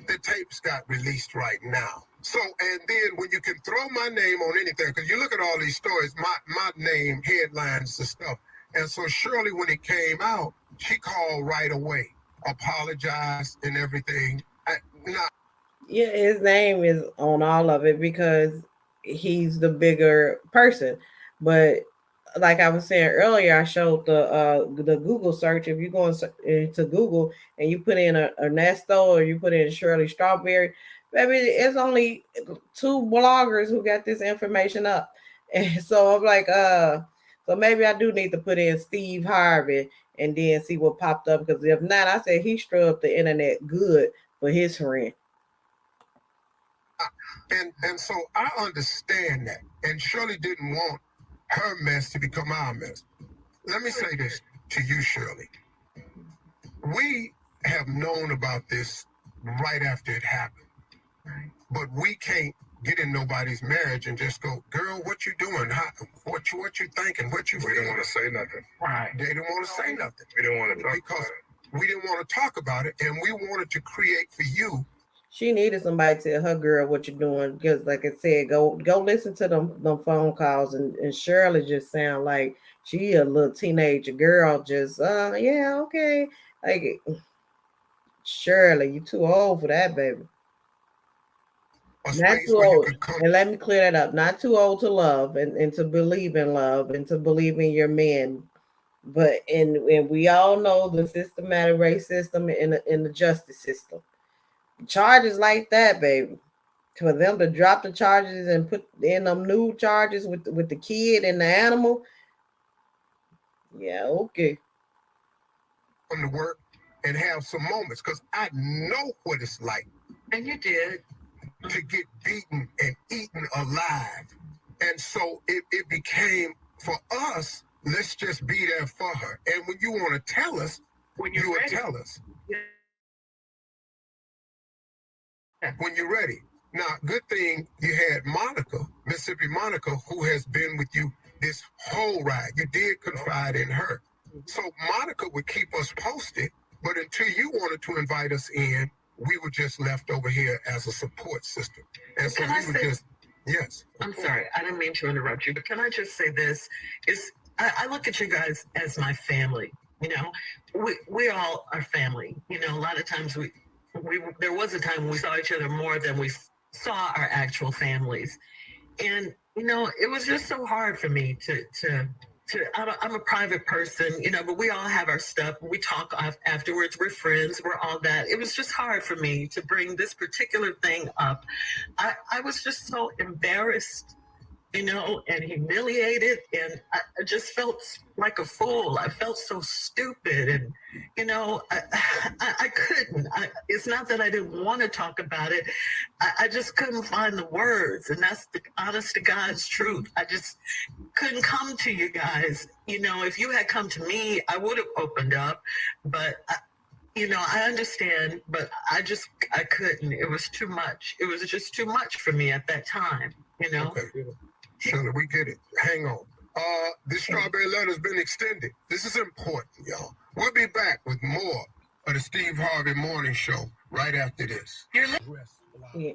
The tapes got released right now. So, and then when you can throw my name on anything, because you look at all these stories, my name headlines the stuff. And so Shirley, when it came out, she called right away, apologized and everything. Yeah, his name is on all of it because he's the bigger person. But like I was saying earlier, I showed the Google search. If you go into Google and you put in Ernesto or you put in Shirley Strawberry, baby, it's only 2 bloggers who got this information up. And so I'm like, so maybe I do need to put in Steve Harvey and then see what popped up. Because if not, I said he scrubbed the internet good for his friend. And so I understand that. And Shirley didn't want her mess to become our mess. Let me say this to you, Shirley. We have known about this right after it happened. Right. But we can't get in nobody's marriage and just go, girl, what you doing? What you thinking? What you feeling? We didn't want to say nothing. Right. They didn't want to say nothing. We didn't want to talk about it. We didn't want to talk about it, and we wanted to create for you. She needed somebody to tell her girl what you're doing because, like I said, go listen to them phone calls, and Shirley just sound like she a little teenager girl. Just yeah, okay, like Shirley, you too old for that, baby. Not too old. And let me clear that up. Not too old to love and to believe in love and to believe in your men. But and we all know the systematic racism in the justice system. Charges like that, baby, for them to drop the charges and put in them new charges with the kid and the animal. Yeah, okay. Come to work and have some moments because I know what it's like. And you did. To get beaten and eaten alive. And so it became, for us, let's just be there for her. And when you want to tell us, you will tell us. Yeah. When you're ready. Now, good thing you had Monica, Mississippi Monica, who has been with you this whole ride. You did confide in her. So Monica would keep us posted, but until you wanted to invite us in, we were just left over here as a support system. And so we were just, yes. I'm sorry, I didn't mean to interrupt you, but can I just say this? I look at you guys as my family. You know, we all are family. You know, a lot of times there was a time when we saw each other more than we saw our actual families. And, you know, it was just so hard for me I'm a private person, you know, but we all have our stuff. We talk afterwards. We're friends. We're all that. It was just hard for me to bring this particular thing up. I was just so embarrassed, you know, and humiliated. And I just felt like a fool. I felt so stupid. And, you know, I couldn't. It's not that I didn't want to talk about it. I just couldn't find the words. And that's the honest to God's truth. I just couldn't come to you guys. You know, if you had come to me, I would have opened up. But, you know, I understand, but I couldn't. It was too much. It was just too much for me at that time, you know? Okay. Shirley, we get it. Hang on. This strawberry letter's been extended. This is important, y'all. We'll be back with more of the Steve Harvey Morning Show right after this. Yeah.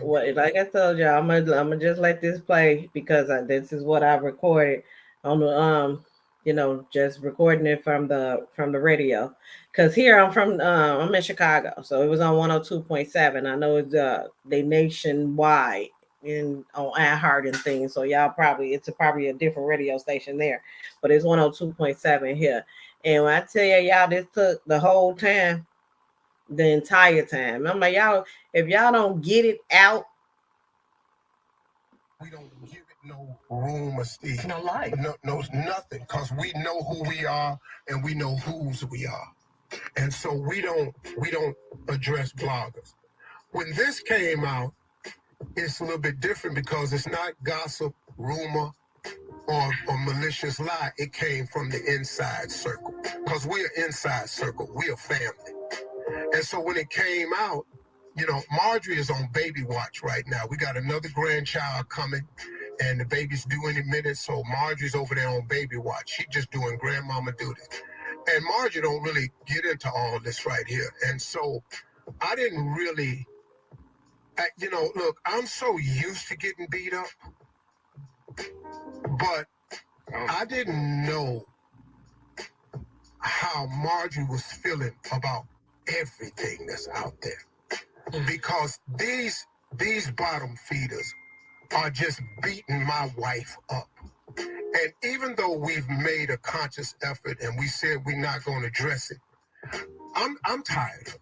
Well, like I told y'all, I'm gonna just let this play because this is what I recorded on the you know, just recording it from the radio. Cause here I'm in Chicago, so it was on 102.7. I know it's they nationwide on iHeart and things. So y'all it's probably a different radio station there, but it's 102.7 here. And when I tell y'all, this took the whole time. The entire time. I'm like, y'all, if y'all don't get it out, we don't give it no room or Steve. No life. No, nothing. Because we know who we are and we know whose we are. And so we don't address bloggers. When this came out, it's a little bit different because it's not gossip, rumor, or malicious lie. It came from the inside circle. Because we're inside circle. We're family. And so when it came out, you know, Marjorie is on baby watch right now. We got another grandchild coming, and the baby's due any minute. So Marjorie's over there on baby watch. She's just doing grandmama duty. And Marjorie don't really get into all this right here. And so I didn't really, you know, look, I'm so used to getting beat up, but I didn't know how Marjorie was feeling about everything that's out there, because these bottom feeders are just beating my wife up. And even though we've made a conscious effort and we said we're not going to address it, I'm tired of it.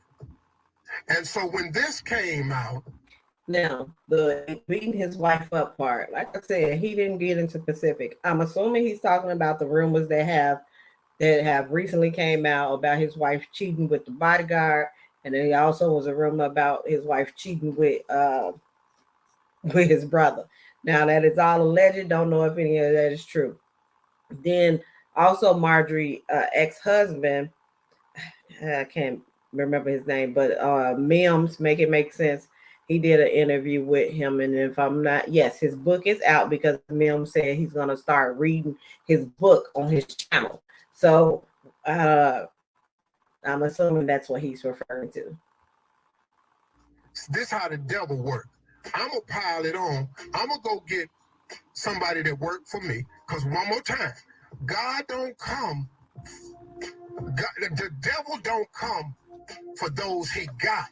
And so when this came out, now the beating his wife up part, like I said, he didn't get into specific. I'm assuming he's talking about the rumors that have recently came out about his wife cheating with the bodyguard, and then there also was a rumor about his wife cheating with his brother. Now that is all alleged. Don't know if any of that is true. Then also Marjorie ex-husband, I can't remember his name, but Mims, Make It Make Sense. He did an interview with him, and if I'm not, yes, his book is out because Mims said he's gonna start reading his book on his channel. So I'm assuming that's what he's referring to. This how the devil works. I'm going to pile it on. I'm going to go get somebody that worked for me. Because one more time, God don't come. The devil don't come for those he got.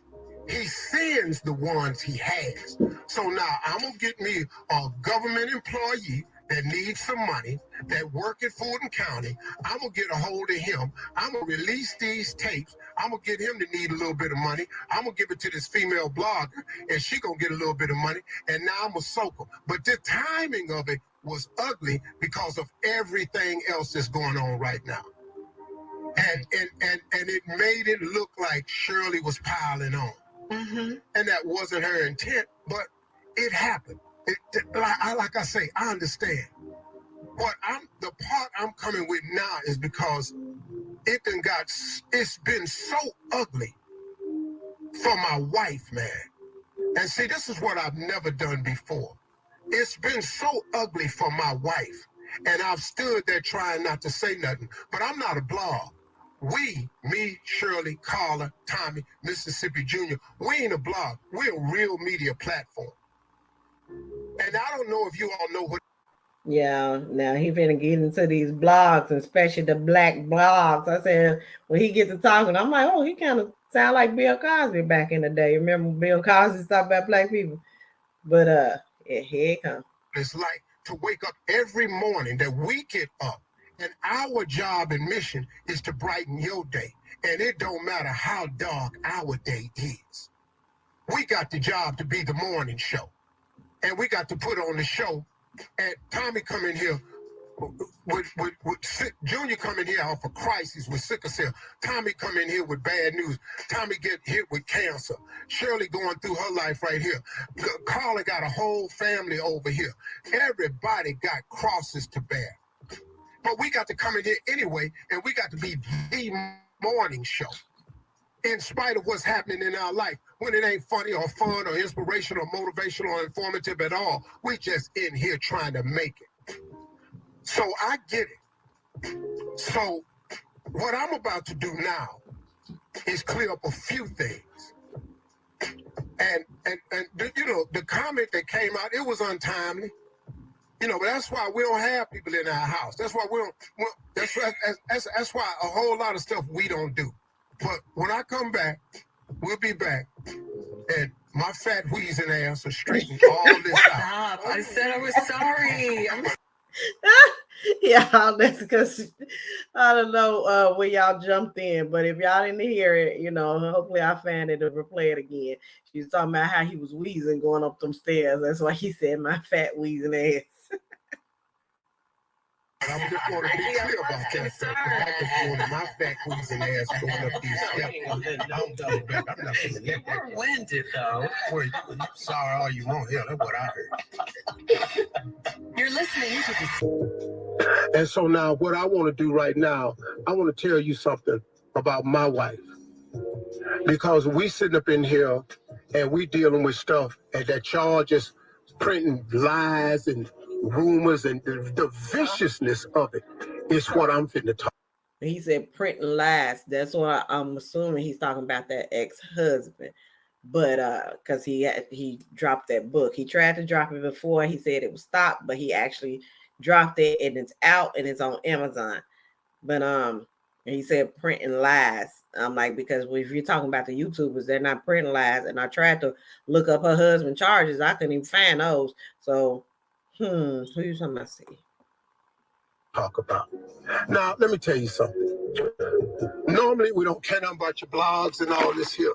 He sends the ones he has. So now I'm going to get me a government employee that needs some money, that work at Fulton County. I'm going to get a hold of him. I'm going to release these tapes. I'm going to get him to need a little bit of money. I'm going to give it to this female blogger, and she going to get a little bit of money, and now I'm going to soak them. But the timing of it was ugly because of everything else that's going on right now. And it made it look like Shirley was piling on. Mm-hmm. And that wasn't her intent, but it happened. Like I say, I understand. But the part I'm coming with now is because it's been so ugly for my wife, man. And see, this is what I've never done before. It's been so ugly for my wife. And I've stood there trying not to say nothing, but I'm not a blog. We, me, Shirley, Carla, Tommy, Mississippi Jr., we ain't a blog. We're a real media platform. And I don't know if you all know what. Yeah, now he finna get into these blogs, especially the black blogs. I said when he gets to talking, I'm like, oh, he kind of sound like Bill Cosby back in the day. Remember Bill Cosby talking about black people? But yeah, here it comes. It's like to wake up every morning that we get up, and our job and mission is to brighten your day. And it don't matter how dark our day is. We got the job to be the morning show, and we got to put on the show. And Tommy come in here with Junior come in here off a crisis with sickle cell. Tommy come in here with bad news. Tommy get hit with cancer. Shirley going through her life right here. Carla got a whole family over here. Everybody got crosses to bear. But we got to come in here anyway, and we got to be the morning show. In spite of what's happening in our life, when it ain't funny or fun or inspirational or motivational or informative at all, we just in here trying to make it. So I get it. So what I'm about to do now is clear up a few things. And you know, the comment that came out, it was untimely. You know, but that's why we don't have people in our house. That's why we don't. That's why a whole lot of stuff we don't do. But when I come back, we'll be back, and my fat wheezing ass will straighten all this out. Stop. I said I was sorry. Yeah, that's because I don't know where y'all jumped in, but if y'all didn't hear it, you know, hopefully I found it to replay it again. She was talking about how he was wheezing going up them stairs. That's why he said my fat wheezing ass. I just want to be clear about that. I just wanted my fat wheezing ass going up these steps. I'm coming back. I'm not going to let that. You're winded, though. Well, you sorry all you want. Hell, that's what I heard. You're listening to And so now what I want to do right now, I want to tell you something about my wife. Because we sitting up in here and we dealing with stuff and that y'all just printing lies and rumors, and the viciousness of it is what I'm finna talk. He said printing lies. That's why I'm assuming he's talking about that ex-husband. But because he dropped that book. He tried to drop it before. He said it was stopped, but he actually dropped it and it's out and it's on Amazon. But he said printing lies. I'm like, because if you're talking about the YouTubers, they're not printing lies. And I tried to look up her husband charges. I couldn't even find those. So who you talking about, Steve? Talk about. Now, let me tell you something. Normally, we don't care nothing about your blogs and all this here.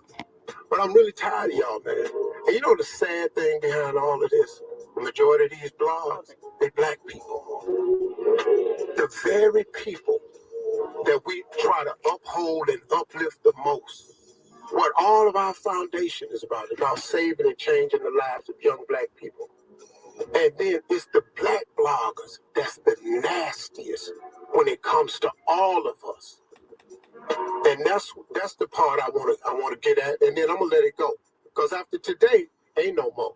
But I'm really tired of y'all, man. And you know the sad thing behind all of this? The majority of these blogs, they black people. The very people that we try to uphold and uplift the most. What all of our foundation is about saving and changing the lives of young black people. And then it's the black bloggers that's the nastiest when it comes to all of us. And that's the part I want to get at, and then I'm gonna let it go. Because after today, ain't no more.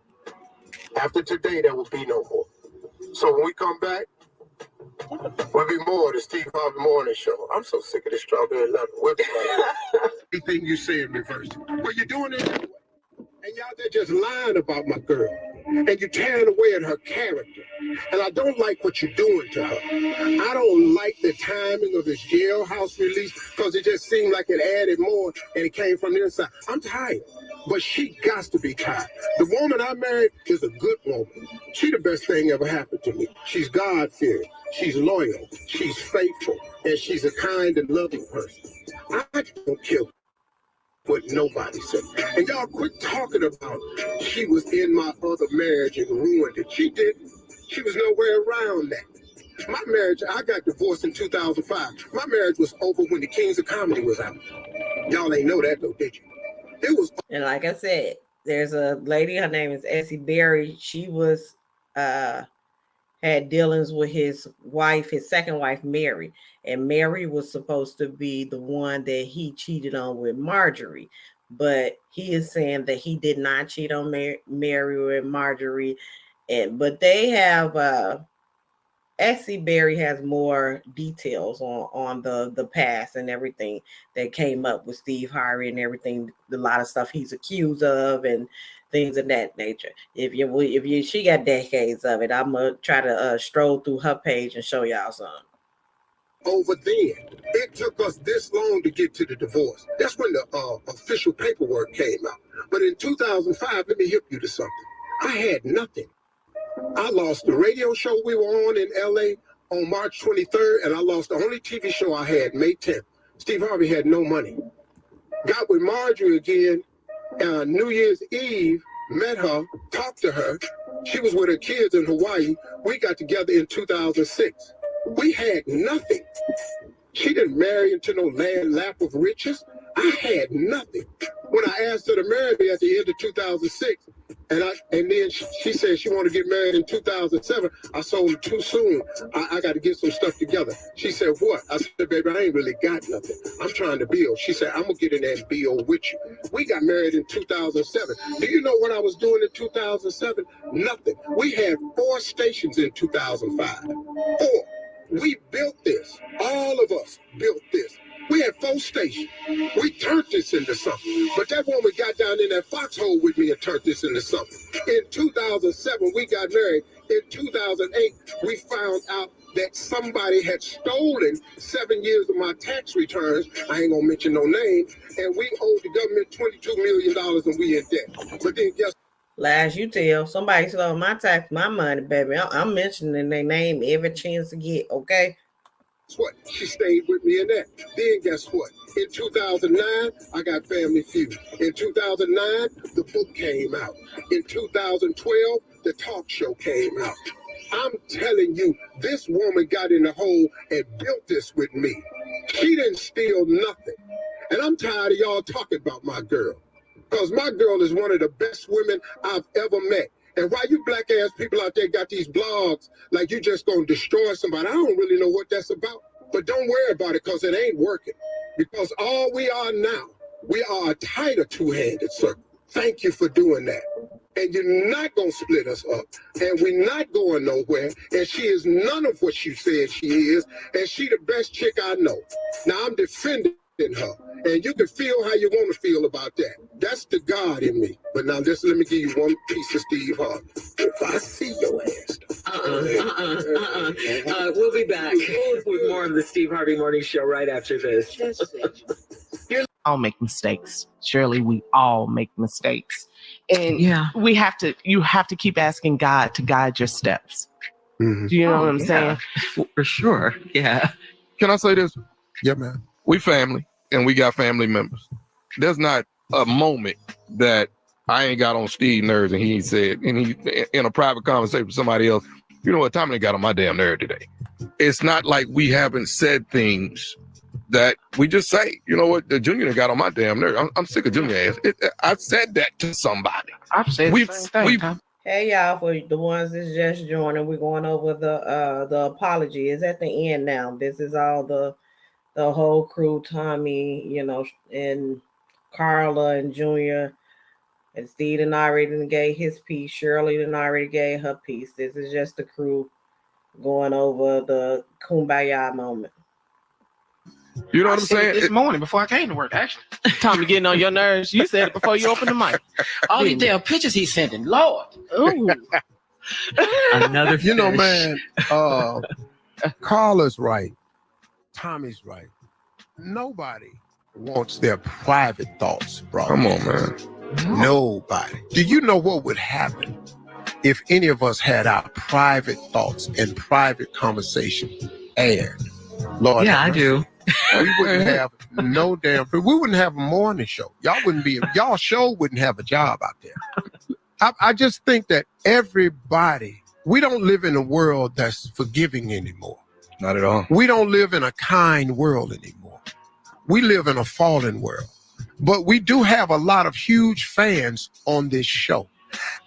After today, there will be no more. So when we come back, we'll be more of the Steve Harvey Morning Show. I'm so sick of this strawberry letter. We'll be back. Everything you say in reverse. Well, you're doing it anyway. And y'all there just lying about my girl. And you're tearing away at her character. And I don't like what you're doing to her. I don't like the timing of this jailhouse release because it just seemed like it added more and it came from the inside. I'm tired. But she got to be tired. The woman I married is a good woman. She the best thing ever happened to me. She's God-fearing. She's loyal. She's faithful. And she's a kind and loving person. I don't care what nobody said. And y'all quit talking about she was in my other marriage and ruined it. She didn't. She was nowhere around that. My marriage, I got divorced in 2005. My marriage was over when the Kings of Comedy was out. Y'all ain't know that though, did you? It was. And like I said, there's a lady, her name is Essie Berry. She was had dealings with his wife, his second wife, Mary. And Mary was supposed to be the one that he cheated on with Marjorie. But he is saying that he did not cheat on Mary with Marjorie. But they have Essie Berry has more details on the past and everything that came up with Steve Harvey and everything, a lot of stuff he's accused of and things of that nature. She got decades of it. I'm gonna try to stroll through her page and show y'all some. Over then, it took us this long to get to the divorce. That's when the official paperwork came out. But in 2005, let me hip you to something. I had nothing. I lost the radio show we were on in LA on March 23rd, and I lost the only TV show I had May 10th. Steve Harvey had no money. Got with Marjorie again New Year's Eve, met her, talked to her. She was with her kids in Hawaii. We got together in 2006. We had nothing. She didn't marry into no lap of riches. I had nothing. When I asked her to marry me at the end of 2006, and then she said she wanted to get married in 2007. I sold her too soon. I got to get some stuff together. She said, what? I said, baby, I ain't really got nothing. I'm trying to build. She said, I'm going to get in there and build with you. We got married in 2007. Do you know what I was doing in 2007? Nothing. We had 4 stations in 2005. 4. We built this. All of us built this. We had 4 stations. We turned this into something. But that woman got down in that foxhole with me and turned this into something. In 2007, we got married. In 2008, we found out that somebody had stolen 7 years of my tax returns. I ain't gonna mention no name. And we owed the government $22 million and we in debt. But then guess Last you tell, somebody stole my money, baby. I'm mentioning their name every chance to get, okay? what? She stayed with me in that. Then guess what? In 2009, I got Family Feud. In 2009, the book came out. In 2012, the talk show came out. I'm telling you, this woman got in the hole and built this with me. She didn't steal nothing. And I'm tired of y'all talking about my girl. Because my girl is one of the best women I've ever met. And why you black ass people out there got these blogs like you just gonna destroy somebody, I don't really know what that's about. But don't worry about it because it ain't working. Because all we are now, we are a tighter two-handed circle. Thank you for doing that. And you're not gonna split us up. And we're not going nowhere. And she is none of what you said she is. And she the best chick I know. Now I'm defending her. And you can feel how you want to feel about that. That's the God in me. But now just let me give you one piece of Steve Harvey. If I see your ass. We'll be back with more of the Steve Harvey Morning Show right after this. All make mistakes. Shirley, we all make mistakes. And Yeah. you have to keep asking God to guide your steps. Mhm. Do you know what I'm saying? For sure. Yeah. Can I say this? Yeah, man. We family and we got family members. There's not a moment that I ain't got on Steve nerves and he ain't said, and he in a private conversation with somebody else, you know what, Tommy got on my damn nerve today. It's not like we haven't said things that we just say, you know what, the Junior got on my damn nerve. I'm sick of Junior ass. I said that to somebody. I've said the same thing, Tom. Hey y'all, for the ones that's just joining, we're going over the apology. It's at the end now. This is all the whole crew, Tommy, and Carla and Junior. And Steve and already gave his piece. Shirley and already gave her piece. This is just the crew going over the kumbaya moment. You know what I'm I said it saying? this morning before I came to work, actually. Tommy getting on your nerves. You said it before you opened the mic. All these damn pictures he's sending, Lord. Ooh. Another You know, fish. man, Carla's right. Tommy's right. Nobody wants their private thoughts brought. Come on, man. Nobody. Do you know what would happen if any of us had our private thoughts and private conversation aired? Lord, Yeah, I do. We wouldn't have no damn. We wouldn't have a morning show. Y'all wouldn't be. Y'all show wouldn't have a job out there. I just think that everybody. We don't live in a world that's forgiving anymore. Not at all. We don't live in a kind world anymore. We live in a fallen world. But we do have a lot of huge fans on this show.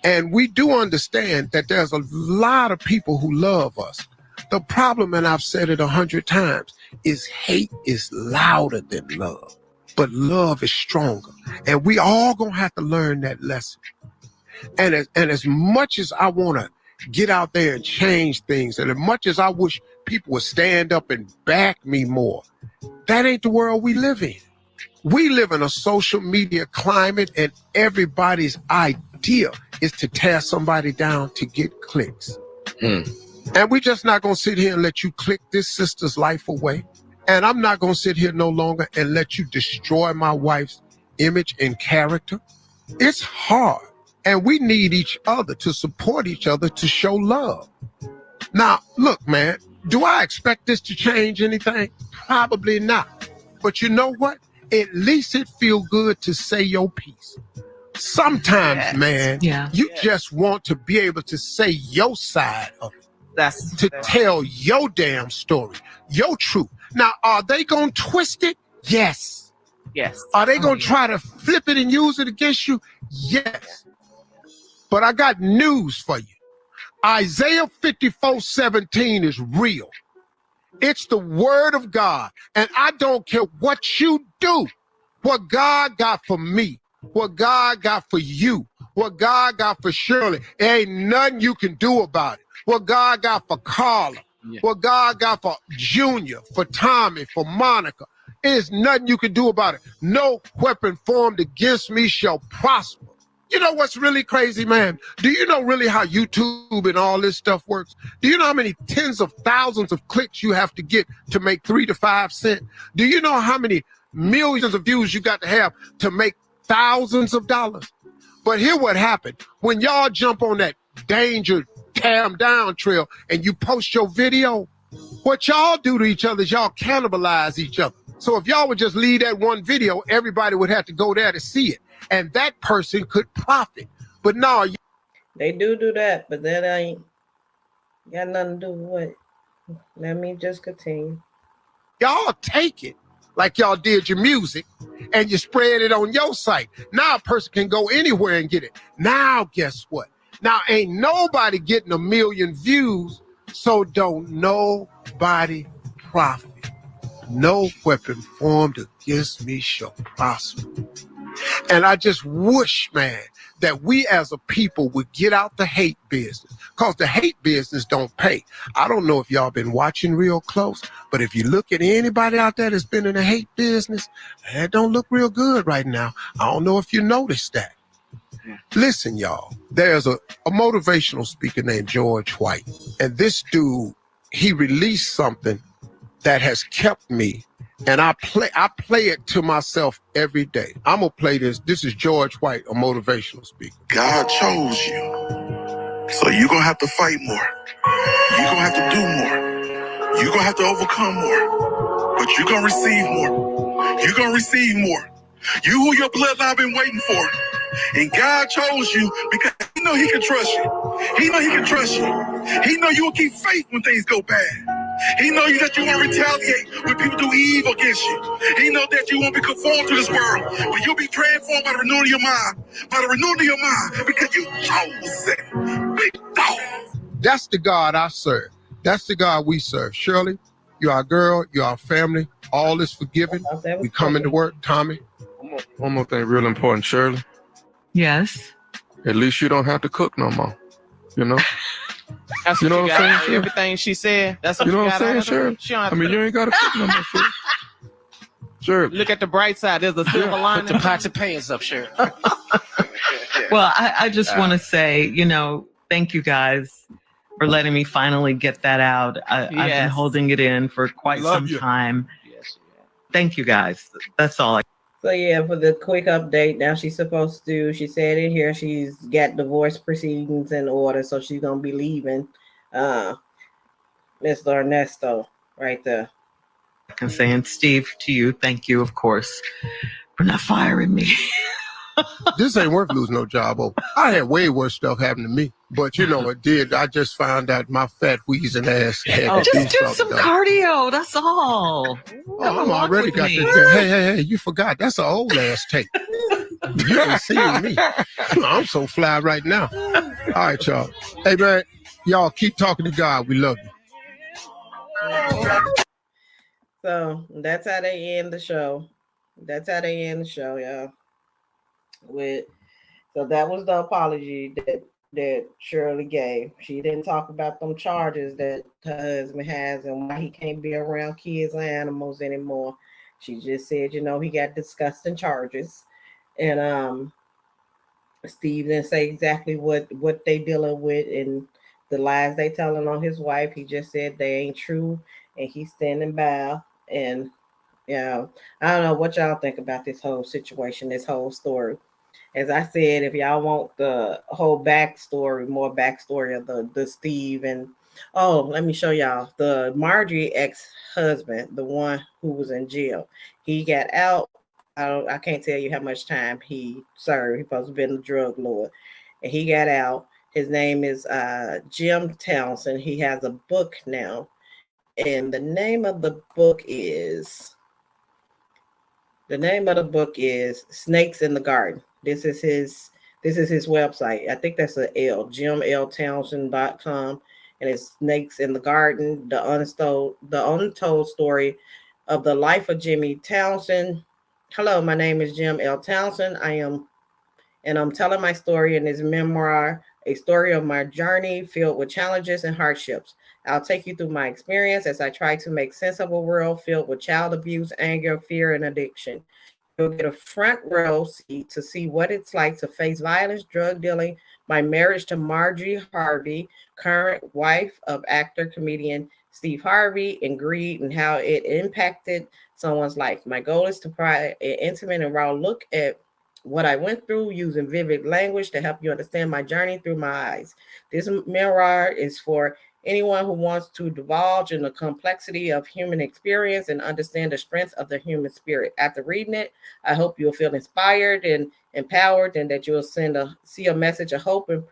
And we do understand that there's a lot of people who love us. The problem, and I've said it 100 times, is hate is louder than love. But love is stronger. And we all gonna have to learn that lesson. And as much as I want to get out there and change things. And as much as I wish people would stand up and back me more, that ain't the world we live in. We live in a social media climate, and everybody's idea is to tear somebody down to get clicks. And we're just not going to sit here and let you click this sister's life away. And I'm not going to sit here no longer and let you destroy my wife's image and character. It's hard. And we need each other to support each other to show love. Now, look, man, do I expect this to change anything? Probably not. But you know what? At least it feel good to say your piece. Sometimes, man, you just want to be able to say your side of it. To tell your damn story, your truth. Now, are they going to twist it? Yes. Yes. Are they going to try to flip it and use it against you? Yes. But I got news for you. Isaiah 54:17 is real. It's the word of God. And I don't care what you do. What God got for me, what God got for you, what God got for Shirley, there ain't nothing you can do about it. What God got for Carla, what God got for Junior, for Tommy, for Monica, there's nothing you can do about it. No weapon formed against me shall prosper. You know what's really crazy, man? Do you know really how YouTube and all this stuff works? Do you know how many tens of thousands of clicks you have to get to make 3 to 5 cents? Do you know how many millions of views you got to have to make thousands of dollars? But here what happened. When y'all jump on that danger tear 'em down trail and you post your video, what y'all do to each other is y'all cannibalize each other. So if y'all would just leave that one video, everybody would have to go there to see it. And that person could profit. But no, they do that, but that ain't got nothing to do with it. Let me just continue. Y'all take it like y'all did your music and you spread it on your site. Now a person can go anywhere and get it. Now guess what? Now ain't nobody getting 1 million views, so don't nobody profit. No weapon formed against me shall prosper. And I just wish, man, that we as a people would get out the hate business, because the hate business don't pay. I don't know if y'all been watching real close, but if you look at anybody out there that's been in the hate business, that don't look real good right now. I don't know if you noticed that. Listen, y'all, there's a motivational speaker named George White, and this dude, he released something that has kept me. And I play it to myself every day. I'm going to play this. This is George White, a motivational speaker. God chose you. So you're going to have to fight more. You're going to have to do more. You're going to have to overcome more. But you're going to receive more. You're going to receive more. You who your bloodline been waiting for. And God chose you because he know he can trust you. He know he can trust you. He know you will keep faith when things go bad. He know that you won't retaliate when people do evil against you. He know that you won't be conformed to this world, but you'll be transformed by the renewing of your mind. By the renewing of your mind, because you chosen. Big dog. That's the God I serve. That's the God we serve. Shirley, you're our girl. You're our family. All is forgiven. We coming to work. Tommy. One more thing real important, Shirley. Yes. At least you don't have to cook no more. You know? That's you know what I'm saying? Everything she said. That's what you know what I'm I'm saying, Shirley? I mean, you ain't got to cook no more, Shirley. Sure. Look at the bright side. There's a silver lining. Put the pots of pants up, Shirley. Well, I just want to say, thank you guys for letting me finally get that out. I've been holding it in for quite some time. Yes. Thank you guys. That's all. So yeah, for the quick update, now she said in here, she's got divorce proceedings in order, so she's going to be leaving Mr. Ernesto right there. And saying, Steve, to you, thank you, of course, for not firing me. This ain't worth losing no job over. I had way worse stuff happen to me, but it did. I just found out my fat wheezing ass had to just do some cardio. That's all. I'm already got that. Hey, you forgot. That's an old ass tape. You ain't seen me. I'm so fly right now. All right, y'all. Hey, man, y'all keep talking to God. We love you. So that's how they end the show. Y'all. So that was the apology that that Shirley gave. She didn't talk about them charges that her husband has and why he can't be around kids or animals anymore. She just said, he got disgusting charges. And Steve didn't say exactly what they dealing with and the lies they telling on his wife. He just said they ain't true and he's standing by. And I don't know what y'all think about this whole situation, this whole story. As I said, if y'all want the whole backstory, more backstory of the Steve and let me show y'all the Marjorie ex-husband, the one who was in jail. He got out. I can't tell you how much time he served. He supposed to have been a drug lord. And he got out. His name is Jim Townsend. He has a book now. And the name of the book is Snakes in the Garden. This is his website. I think that's a L, JimLTownsend.com. And it's Snakes in the Garden, the untold story of the life of Jimmy Townsend. Hello, my name is Jim L. Townsend. I'm telling my story in this memoir, a story of my journey filled with challenges and hardships. I'll take you through my experience as I try to make sense of a world filled with child abuse, anger, fear, and addiction. You'll get a front row seat to see what it's like to face violence, drug dealing, my marriage to Marjorie Harvey, current wife of actor, comedian Steve Harvey, and greed and how it impacted someone's life. My goal is to provide an intimate and raw look at what I went through using vivid language to help you understand my journey through my eyes. This memoir is for anyone who wants to divulge in the complexity of human experience and understand the strength of the human spirit. After reading it, I hope you'll feel inspired and empowered and that you'll see a message of hope and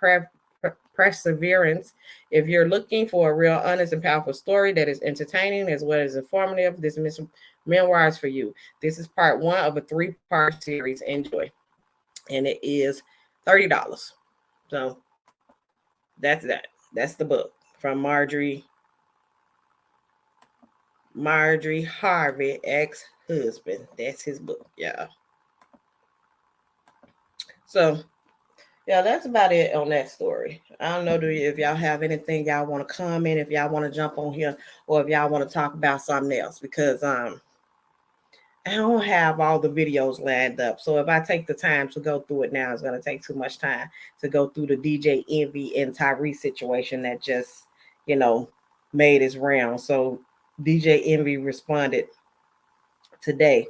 perseverance. If you're looking for a real, honest, and powerful story that is entertaining as well as informative, this memoir is for you. This is part 1 of a 3-part series. Enjoy. And it is $30. So that's that. That's the book from Marjorie Harvey, ex-husband. That's his book, yeah. So, yeah, that's about it on that story. I don't know if y'all have anything y'all want to comment, if y'all want to jump on here, or if y'all want to talk about something else, because I don't have all the videos lined up. So if I take the time to go through it now, it's going to take too much time to go through the DJ Envy and Tyree situation that just, made its round. So DJ Envy responded today.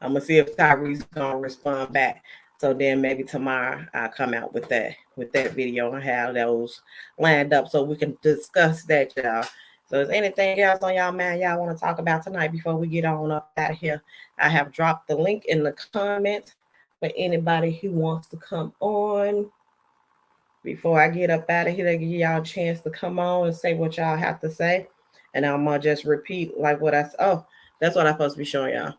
I'm going to see if Tyree's going to respond back. So then maybe tomorrow I'll come out with that video and have those lined up so we can discuss that, y'all. So is anything else on y'all mind y'all want to talk about tonight before we get on up out of here? I have dropped the link in the comments for anybody who wants to come on. Before I get up out of here, to give y'all a chance to come on and say what y'all have to say. And I'm going to just repeat like what that's what I'm supposed to be showing y'all.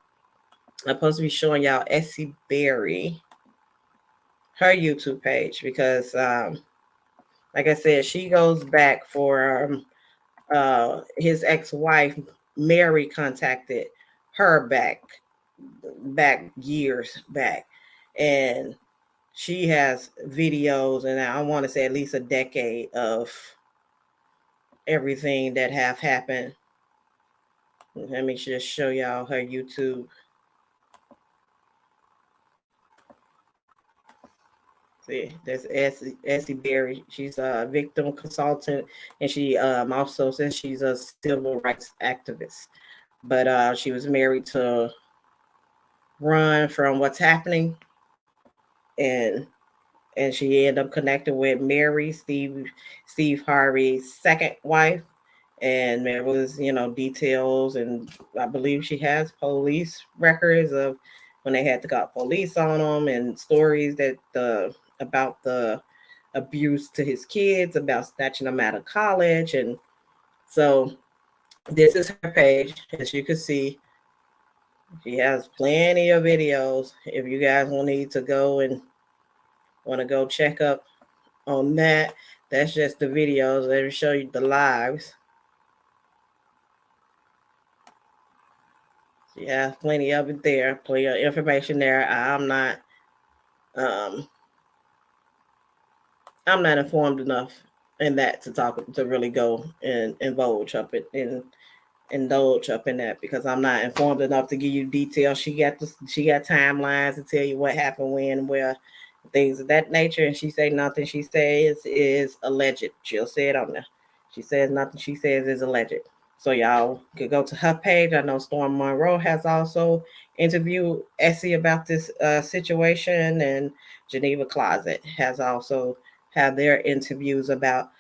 I'm supposed to be showing y'all Essie Berry, her YouTube page, because like I said, she goes back for his ex-wife Mary contacted her back years back, and she has videos, and I want to say at least a decade of everything that have happened. Let me just show y'all her YouTube. See, that's Essie Berry. She's a victim consultant, and she also says she's a civil rights activist. But she was married to run from what's happening, and she ended up connecting with Mary, Steve Harvey's second wife, and there was details, and I believe she has police records of when they had to call police on them, and stories that about the abuse to his kids, about snatching them out of college. And so this is her page. As you can see, she has plenty of videos. If you guys want to go check up on that, that's just the videos. Let me show you the lives. She has plenty of it there, plenty of information there. I'm I'm not informed enough in that to really go and indulge up in that, because I'm not informed enough to give you details. She got timelines to tell you what happened when, where, things of that nature. And she say nothing she says is alleged. She'll say it on there. She says nothing she says is alleged. So y'all could go to her page. I know Storm Monroe has also interviewed Essie about this situation, and Geneva Closet has also had their interviews about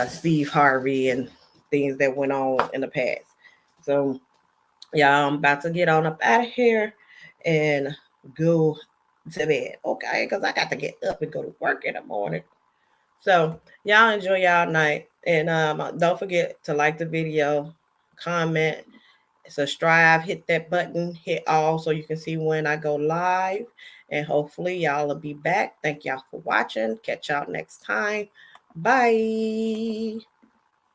Steve Harvey and things that went on in the past. So y'all, I'm about to get on up out of here and go to bed, okay? Because I got to get up and go to work in the morning. So y'all enjoy y'all night, and don't forget to like the video, comment, subscribe, hit that button, hit all so you can see when I go live, and hopefully y'all will be back. Thank y'all for watching. Catch y'all next time. Bye.